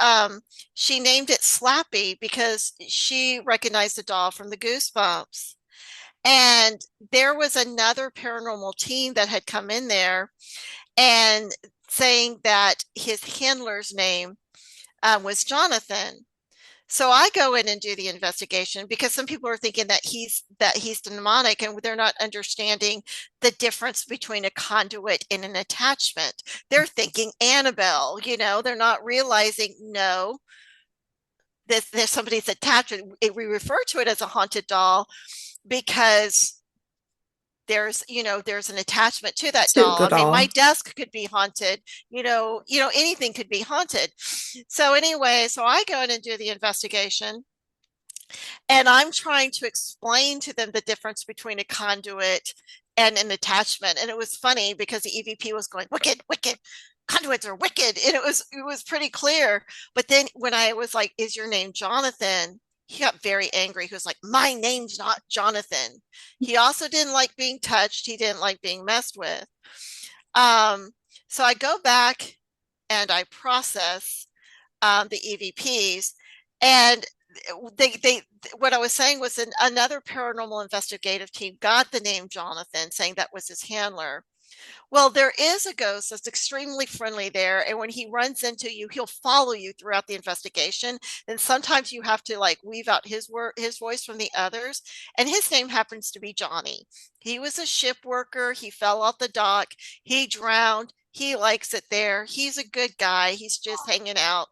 named it Slappy because she recognized the doll from the Goosebumps. And there was another paranormal team that had come in there and saying that his handler's name was Jonathan. So I go in and do the investigation because some people are thinking that he's demonic, and they're not understanding the difference between a conduit and an attachment. They're thinking Annabelle, they're not realizing, no, there's somebody's attachment. We refer to it as a haunted doll because there's an attachment to that
To
doll.
the
I mean, my
doll.
desk could be haunted, anything could be haunted. So anyway, so I go in and do the investigation, and I'm trying to explain to them the difference between a conduit and an attachment. And it was funny because the EVP was going, wicked, wicked, conduits are wicked. And it was pretty clear. But then when I was like, is your name Jonathan? He got very angry. He was like, my name's not Jonathan. He also didn't like being touched. He didn't like being messed with. Um, so I go back and I process the EVPs. And they what I was saying was another paranormal investigative team got the name Jonathan, saying that was his handler. Well, there is a ghost that's extremely friendly there, and when he runs into you, he'll follow you throughout the investigation. And sometimes you have to like weave out his voice from the others. And his name happens to be Johnny. He was a ship worker. He fell off the dock. He drowned. He likes it there. He's a good guy. He's just hanging out,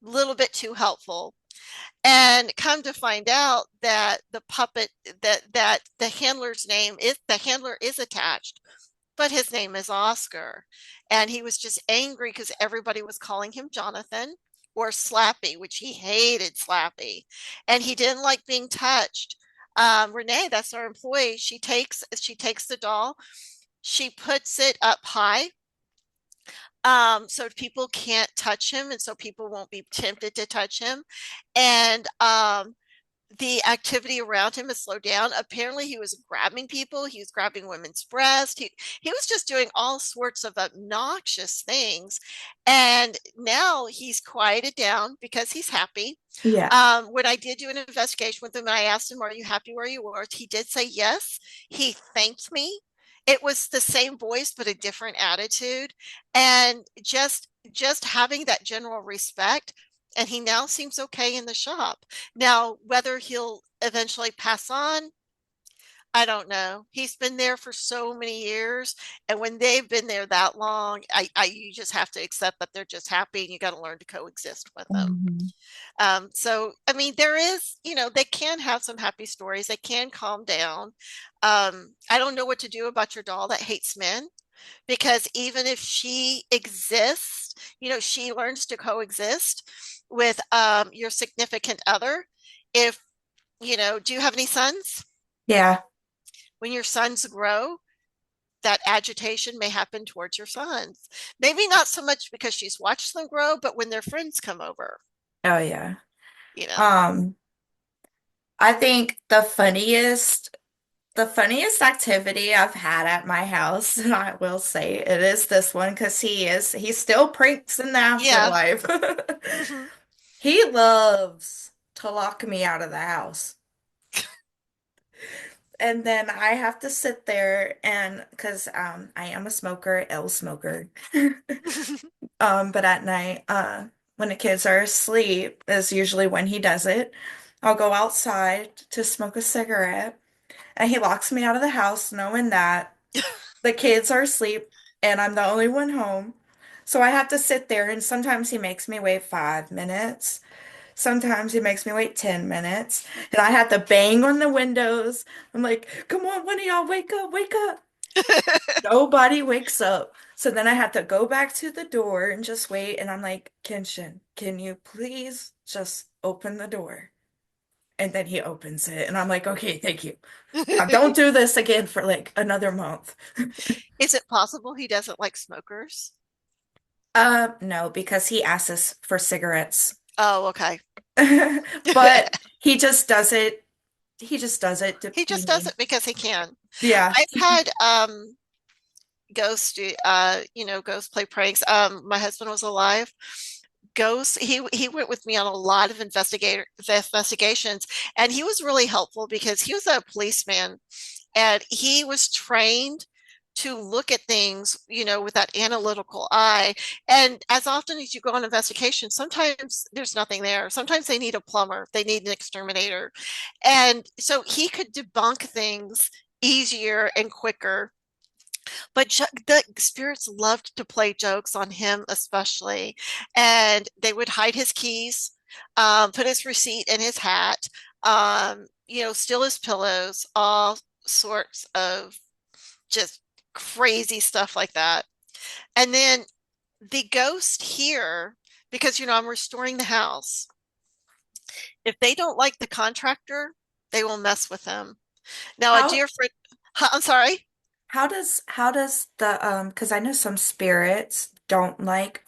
a little bit too helpful. And come to find out that the puppet that the handler's name is the handler is attached, but his name is Oscar. And he was just angry because everybody was calling him Jonathan or Slappy, which he hated Slappy. And he didn't like being touched. Renee, that's our employee. She takes the doll, she puts it up high, so people can't touch him and so people won't be tempted to touch him. And the activity around him has slowed down. Apparently, he was grabbing people. He was grabbing women's breasts. He was just doing all sorts of obnoxious things. And now he's quieted down because he's happy.
Yeah.
When I did do an investigation with him, and I asked him, "Are you happy where you were?" He did say yes. He thanked me. It was the same voice, but a different attitude. And just having that general respect, and he now seems okay in the shop. Now, whether he'll eventually pass on, I don't know. He's been there for so many years, and when they've been there that long, you just have to accept that they're just happy, and you got to learn to coexist with them.
Mhm.
So, I mean, there is, they can have some happy stories. They can calm down. I don't know what to do about your doll that hates men, because even if she exists, she learns to coexist with your significant other. If, do you have any sons?
Yeah.
When your sons grow, that agitation may happen towards your sons. Maybe not so much because she's watched them grow, but when their friends come over,
Oh yeah.
you know.
Um, I think the funniest activity I've had at my house, I will say, it is this one because he still pranks in the
Yeah.
afterlife.
Hmm.
He loves to lock me out of the house. And then I have to sit there and because I am a smoker, ill smoker. But at night, when the kids are asleep is usually when he does it. I'll go outside to smoke a cigarette and he locks me out of the house knowing that the kids are asleep and I'm the only one home. So I have to sit there and sometimes he makes me wait 5 minutes. Sometimes he makes me wait 10 minutes. And I have to bang on the windows. I'm like, come on, one of y'all wake up, wake up. Nobody wakes up. So then I have to go back to the door and just wait. And I'm like, Kenshin, can you please just open the door? And then he opens it. And I'm like, okay, thank you. Now don't do this again for like another month.
Is it possible he doesn't like smokers?
No, because he asks us for cigarettes.
Oh, okay.
But he just does it to
He
be
just does
mean.
it because he can.
Yeah.
I've had ghosts ghosts play pranks. My husband was alive. Ghosts, he went with me on a lot of investigations, and he was really helpful because he was a policeman and he was trained to look at things, with that analytical eye. And as often as you go on investigation, sometimes there's nothing there. Sometimes they need a plumber, they need an exterminator. And so he could debunk things easier and quicker. But the spirits loved to play jokes on him, especially. And they would hide his keys, put his receipt in his hat, steal his pillows, all sorts of just crazy stuff like that. And then the ghost here, because I'm restoring the house, if they don't like the contractor, they will mess with him. Now, a
How
dear friend, I'm sorry.
how does the because I know some spirits don't like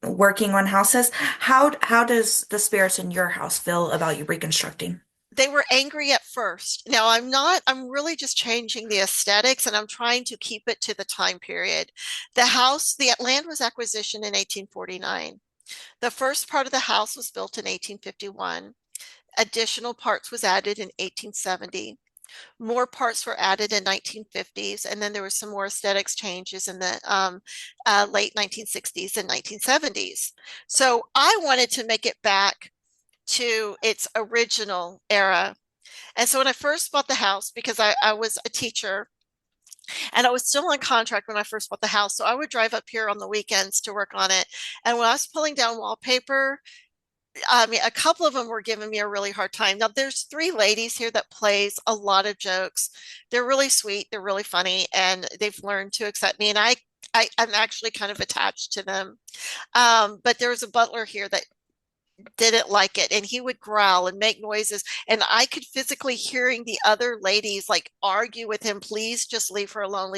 working on houses. How does the spirits in your house feel about you reconstructing?
they were angry at first. Now I'm not, I'm really just changing the aesthetics and I'm trying to keep it to the time period. The land was acquisition in 1849. The first part of the house was built in 1851. Additional parts was added in 1870. More parts were added in 1950s, and then there were some more aesthetics changes in the late 1960s and 1970s. So I wanted to make it back to its original era. And so when I first bought the house, because I was a teacher and I was still on contract when I first bought the house, so I would drive up here on the weekends to work on it. And when I was pulling down wallpaper, I mean, a couple of them were giving me a really hard time. Now, there's three ladies here that plays a lot of jokes. They're really sweet, they're really funny, and they've learned to accept me. And I'm actually kind of attached to them. But there was a butler here that didn't like it and he would growl and make noises and I could physically hearing the other ladies like argue with him, please just leave her alone,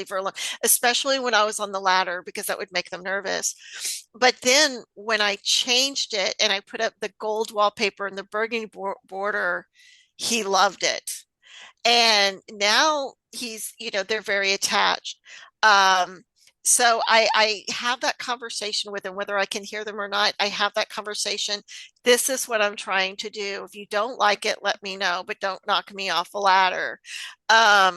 especially when I was on the ladder because that would make them nervous. But then when I changed it and I put up the gold wallpaper and the burgundy border, he loved it. And now they're very attached. um so I have that conversation with them, whether I can hear them or not. I have that conversation. This is what I'm trying to do. If you don't like it, let me know, but don't knock me off the ladder. I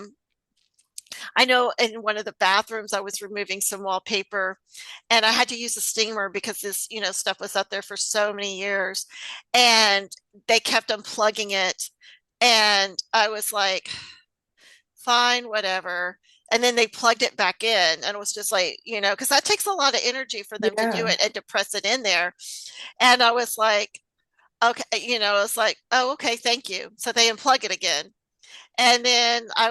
know in one of the bathrooms I was removing some wallpaper and I had to use a steamer because this, stuff was up there for so many years and they kept unplugging it. And I was like, fine, whatever. And then they plugged it back in and it was just like, because that takes a lot of energy for them to do
Yeah.
it and to press it in there. And I was like, okay, it's like, oh, okay, thank you. So they unplug it again. And then I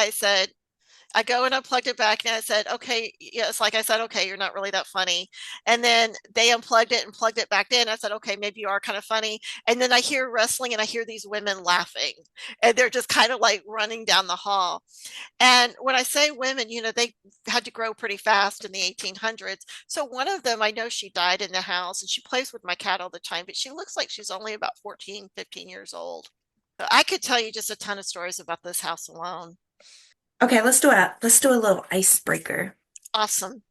said, I go and unplugged it back and I said, okay, yes, like I said, okay, you're not really that funny. And then they unplugged it and plugged it back in. I said, okay, maybe you are kind of funny. And then I hear wrestling and I hear these women laughing and they're just kind of like running down the hall. And when I say women, they had to grow pretty fast in the 1800s. So one of them, I know she died in the house and she plays with my cat all the time, but she looks like she's only about 14, 15 years old. So I could tell you just a ton of stories about this house alone.
Okay, let's do a little icebreaker.
Awesome.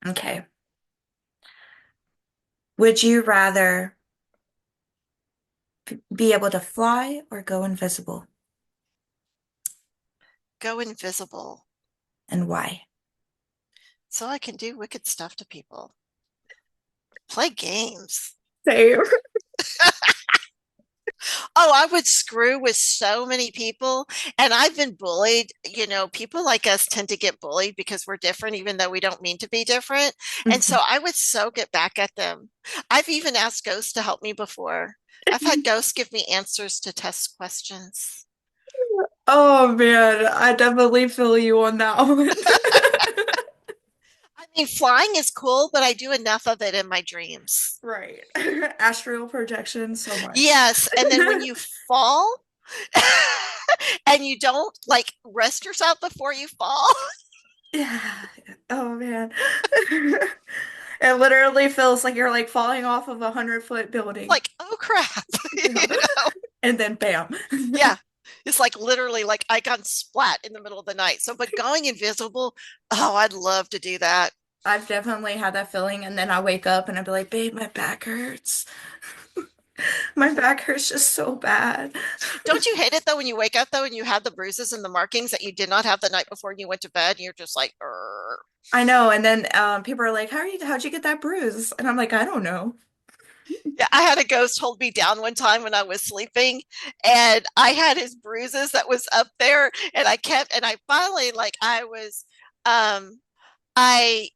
Okay. Would you rather be able to fly or go invisible?
Go invisible
And why?
so I can do wicked stuff to people. Play games.
Same.
Oh, I would screw with so many people. And I've been bullied. People like us tend to get bullied because we're different, even though we don't mean to be different. And so
Mhm.
I would so get back at them. I've even asked ghosts to help me before. I've had ghosts give me answers to test questions.
Oh man, I definitely feel you on that one.
I mean, flying is cool, but I do enough of it in my dreams.
Right. Astral projection so much.
Yes. And then when you fall, and you don't like rest yourself before you fall.
Yeah. Oh man. It literally feels like you're like falling off of 100-foot building.
Like, oh crap.
Yeah. And then bam.
Yeah. It's like literally like I got splat in the middle of the night. So, but going invisible, oh, I'd love to do that.
I've definitely had that feeling, and then I wake up and I'd be like, babe, my back hurts. My back hurts just so bad.
Don't you hate it though when you wake up though and you have the bruises and the markings that you did not have the night before you went to bed? And you're just like, "Urgh."
I know. And then people are like, how'd you get that bruise? And I'm like, I don't know.
Yeah, I had a ghost hold me down one time when I was sleeping, and I had his bruises that was up there, and I finally like um, I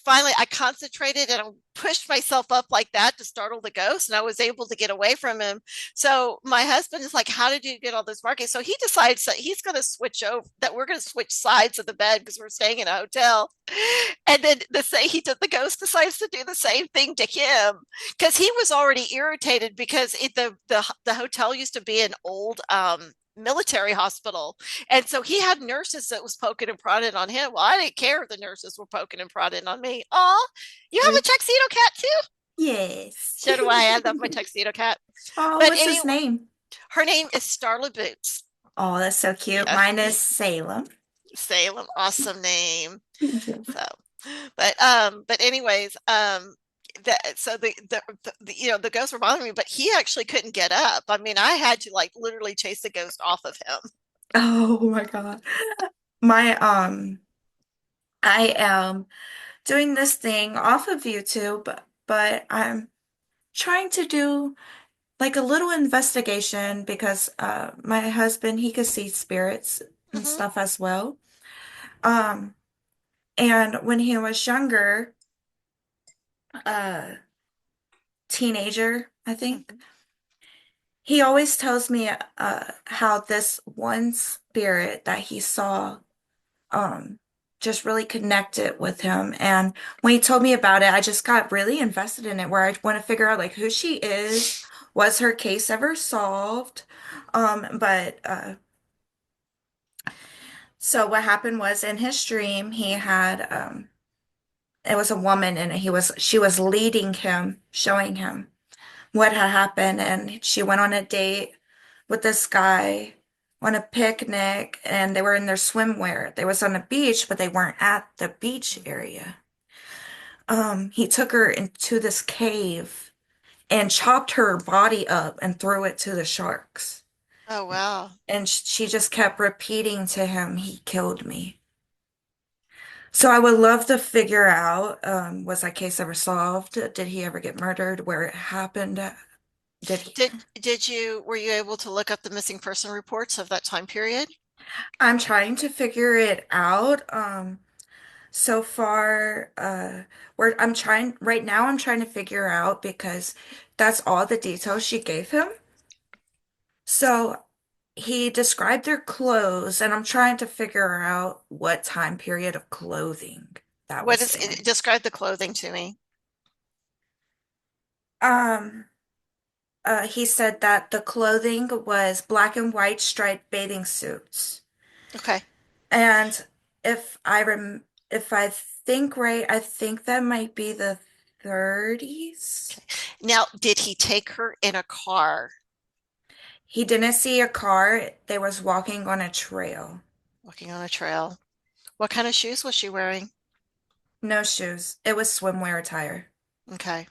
finally I concentrated and I pushed myself up like that to startle the ghost and I was able to get away from him. So my husband is like, how did you get all those markings? So he decides that he's going to switch over, that we're going to switch sides of the bed because we're staying in a hotel. And then the ghost decides to do the same thing to him because he was already irritated because the hotel used to be an old military hospital. And so he had nurses that was poking and prodding on him. Well, I didn't care if the nurses were poking and prodding on me. Oh, you have a tuxedo cat too?
Yes.
So do I. I love my tuxedo cat.
Oh,
But
what's his
anyway,
name?
her name is Starla Boots.
Oh, that's so cute.
Yeah,
Mine is Salem.
Salem, awesome name.
Thank you.
So, but anyways, so the ghosts were bothering me, but he actually couldn't get up. I mean, I had to like literally chase the ghost off of him.
Oh my God. My I am doing this thing off of YouTube, but I'm trying to do like a little investigation because my husband he could see spirits and
Hmm.
stuff as well. Um and when he was younger, uh teenager, I think,
Hmm.
he always tells me how this one spirit that he saw um just really connected with him. And when he told me about it, I just got really invested in it where I want to figure out like who she is. Was her case ever solved? But so what happened was in his dream he had it was a woman and she was leading him, showing him what had happened, and she went on a date with this guy on a picnic and they were in their swimwear. They was on a beach, but they weren't at the beach area. He took her into this cave and chopped her body up and threw it to the sharks.
Oh, wow.
And she just kept repeating to him, he killed me. So I would love to figure out, was that case ever solved? Did he ever get murdered? Where it happened? Did he?
Did you were you able to look up the missing person reports of that time period?
I'm trying to figure it out. So far, where I'm trying right now, I'm trying to figure out because that's all the details she gave him. So he described their clothes, and I'm trying to figure out what time period of clothing that
What
was
is
in.
describe the clothing to me?
Um, he said that the clothing was black and white striped bathing suits.
Okay.
And if I think right, I think that might be the 30s.
Now, did he take her in a car,
He didn't see a car. They was walking on a trail.
walking on a trail? What kind of shoes was she wearing?
No shoes. It was swimwear attire.
Okay.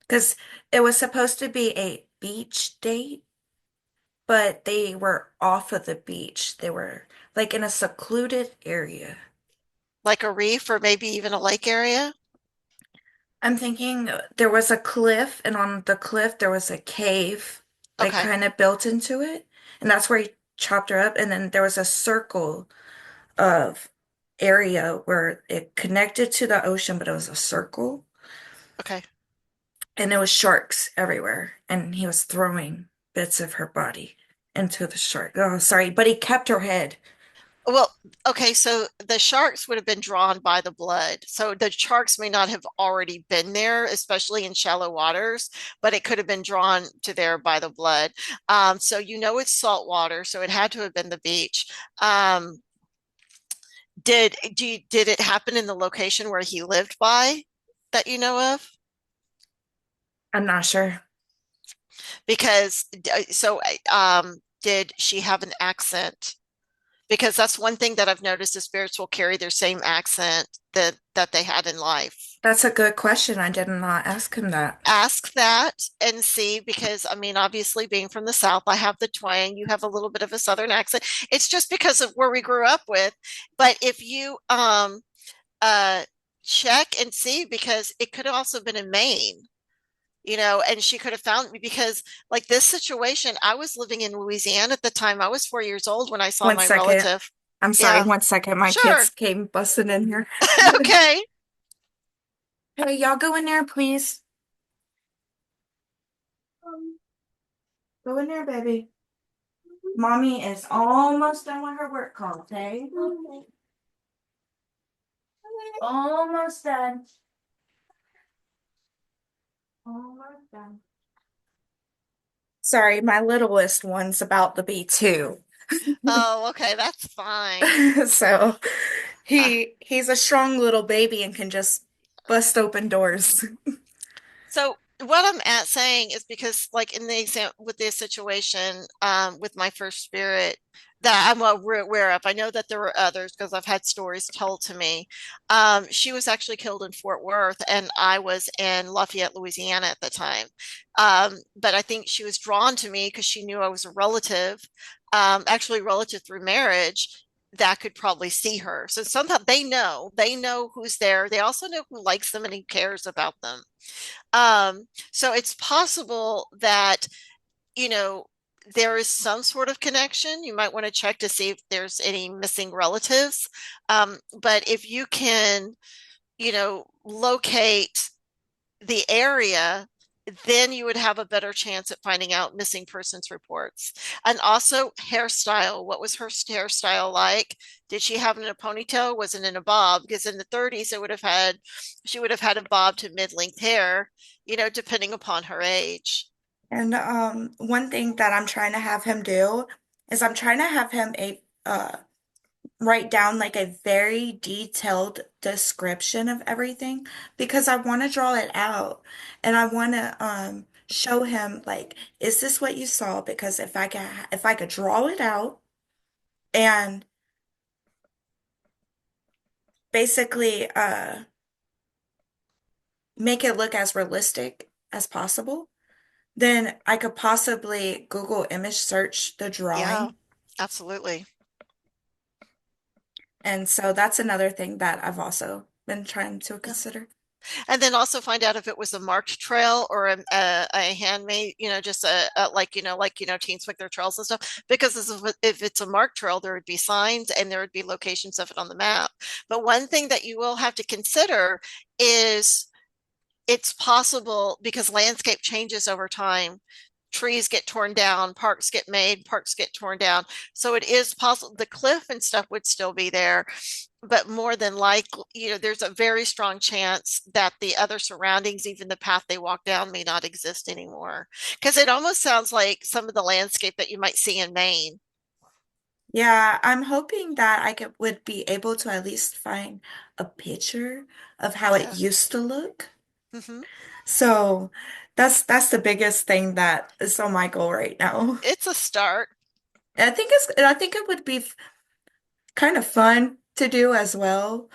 Because it was supposed to be a beach date, but they were off of the beach. They were like in a secluded area.
Like a reef or maybe even a lake area?
I'm thinking there was a cliff, and on the cliff there was a cave, like
Okay.
kind of built into it. And that's where he chopped her up. And then there was a circle of area where it connected to the ocean, but it was a circle.
Okay.
And there was sharks everywhere. And he was throwing bits of her body into the shark. Oh, sorry, but he kept her head.
Well, okay, so the sharks would have been drawn by the blood. So the sharks may not have already been there, especially in shallow waters, but it could have been drawn to there by the blood. So you know it's salt water, so it had to have been the beach. Um, did it happen in the location where he lived by that you know of?
I'm not sure.
Because did she have an accent? Because that's one thing that I've noticed the spirits will carry their same accent that they had in life.
That's a good question. I did not ask him that.
Ask that and see, because I mean, obviously, being from the South, I have the twang. You have a little bit of a Southern accent. It's just because of where we grew up with. But if you uh check and see, because it could have also been in Maine, and she could have found me because, like this situation, I was living in Louisiana at the time. I was 4 years old when I saw
One
my
second.
relative.
I'm sorry.
Yeah,
One second. My
sure.
kids came busting in here.
Okay.
Hey, y'all go in there, please. Go in there, baby. Mommy is almost done with her work call, okay? Almost done. Almost done. Sorry, my littlest one's about to be two.
Oh, okay, that's fine.
So
Uh,
he's a strong little baby and can just bust open doors.
so what I'm at saying is because, like in the example with this situation, with my first spirit that I'm aware of, I know that there were others because I've had stories told to me. She was actually killed in Fort Worth, and I was in Lafayette, Louisiana at the time. But I think she was drawn to me because she knew I was a relative, actually relative through marriage. That could probably see her. So somehow they know who's there. They also know who likes them and who cares about them. So it's possible that, you know, there is some sort of connection. You might want to check to see if there's any missing relatives. But if you can, locate the area, then you would have a better chance at finding out missing persons reports. And also hairstyle. What was her hairstyle like? Did she have it in a ponytail? Was it in a bob? Because in the 30s, she would have had a bob to mid-length hair, depending upon her age.
And one thing that I'm trying to have him do is I'm trying to have him a write down like a very detailed description of everything because I want to draw it out and I want to show him like, is this what you saw? Because if I could draw it out and basically make it look as realistic as possible, then I could possibly Google image search the
Yeah,
drawing.
absolutely.
And so that's another thing that I've also been trying to
Yeah.
consider.
And then also find out if it was a marked trail or a handmade, just teens pick their trails and stuff. Because if it's a marked trail, there would be signs and there would be locations of it on the map. But one thing that you will have to consider is it's possible because landscape changes over time. Trees get torn down, parks get made, parks get torn down. So it is possible the cliff and stuff would still be there, but more than likely, there's a very strong chance that the other surroundings, even the path they walk down, may not exist anymore. Because it almost sounds like some of the landscape that you might see in Maine.
Yeah, I'm hoping that would be able to at least find a picture of how it
Yeah.
used to look.
Hmm.
So that's the biggest thing that is on my goal right now.
It's a start.
I think it would be kind of fun to do as well.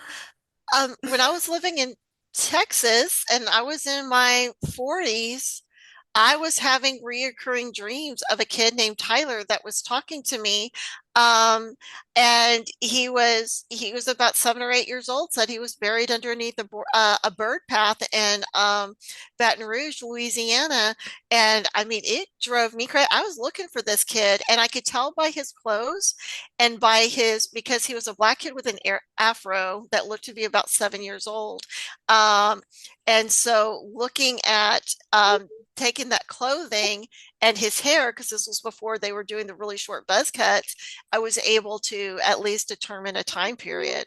When I was living in Texas and I was in my 40s, I was having reoccurring dreams of a kid named Tyler that was talking to me. Um, and he was about 7 or 8 years old, said he was buried underneath a bird path in Baton Rouge, Louisiana. And I mean, it drove me crazy. I was looking for this kid, and I could tell by his clothes and because he was a black kid with an afro that looked to be about 7 years old. Um, and so looking at taking that clothing and his hair, because this was before they were doing the really short buzz cuts, I was able to at least determine a time period.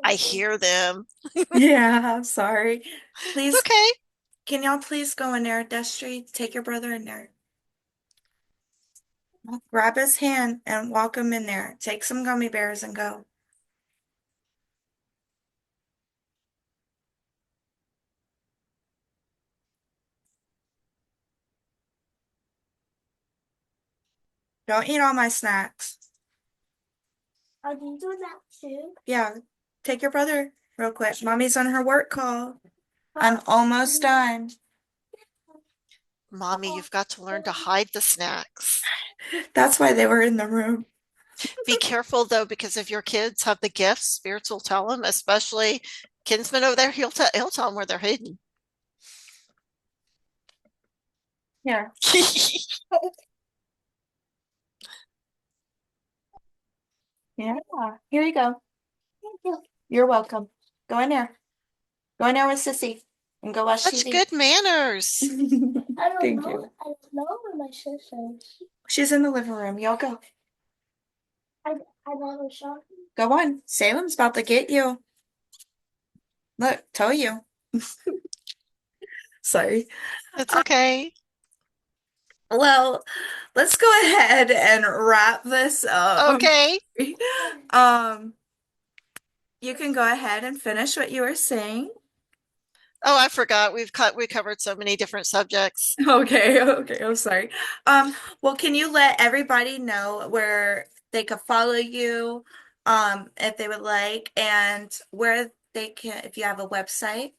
I hear them.
Yeah, I'm sorry.
It's
Please,
okay.
can y'all please go in there, Destry? Take your brother in there. Grab his hand and walk him in there. Take some gummy bears and go. Don't eat all my snacks. Are you doing that too? Yeah. Take your brother real quick. Mommy's on her work call. I'm almost done.
Mommy, you've got to learn to hide the snacks.
That's why they were in the room.
Be careful though, because if your kids have the gifts, spirits will tell them, especially Kinsman over there, he'll tell them where they're hidden.
Here. Yeah. Here you go. Thank you. You're welcome. Go in there. Go in there with Sissy and go watch
Such
TV.
good manners.
Thank you. I don't know where my sister is. She's in the living room. Y'all go. I I never saw her. Go on. Salem's about to get you. Look, tell you. Sorry.
It's okay.
Well, let's go ahead and wrap this up.
Okay.
Um, you can go ahead and finish what you were saying.
Oh, I forgot. We covered so many different subjects.
Okay, okay, I'm sorry. Well, can you let everybody know where they could follow you, if they would like, and where they can, if you have a website?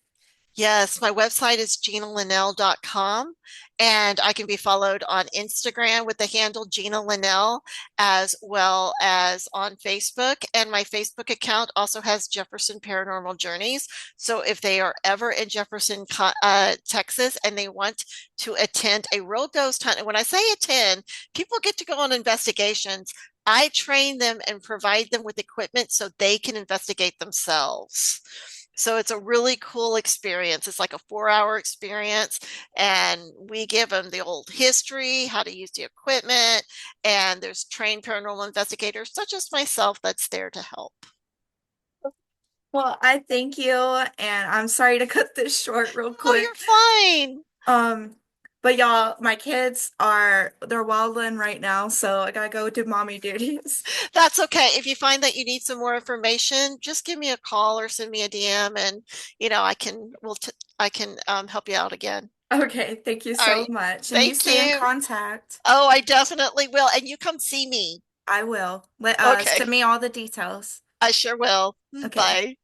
Yes, my website is ginalinnell.com, and I can be followed on Instagram with the handle Gina Linnell, as well as on Facebook. And my Facebook account also has Jefferson Paranormal Journeys. So if they are ever in Jefferson, Texas, and they want to attend a real ghost hunt, and when I say attend, people get to go on investigations. I train them and provide them with equipment so they can investigate themselves. So it's a really cool experience. It's like a 4 hour experience, and we give them the old history, how to use the equipment, and there's trained paranormal investigators such as myself that's there to help.
Well, I thank you, and I'm sorry to cut this short real
Oh, you're
quick.
fine.
Um, but y'all, my kids they're wilding right now, so I gotta go do mommy duties.
That's okay. If you find that you need some more information, just give me a call or send me a DM, and I can help you out again.
Okay, thank you
All
so
right.
much. And you
Thank
stay in
you.
contact.
Oh, I definitely will. And you come see me.
I will.
Okay.
Send me all the details.
I sure will.
Okay.
Bye.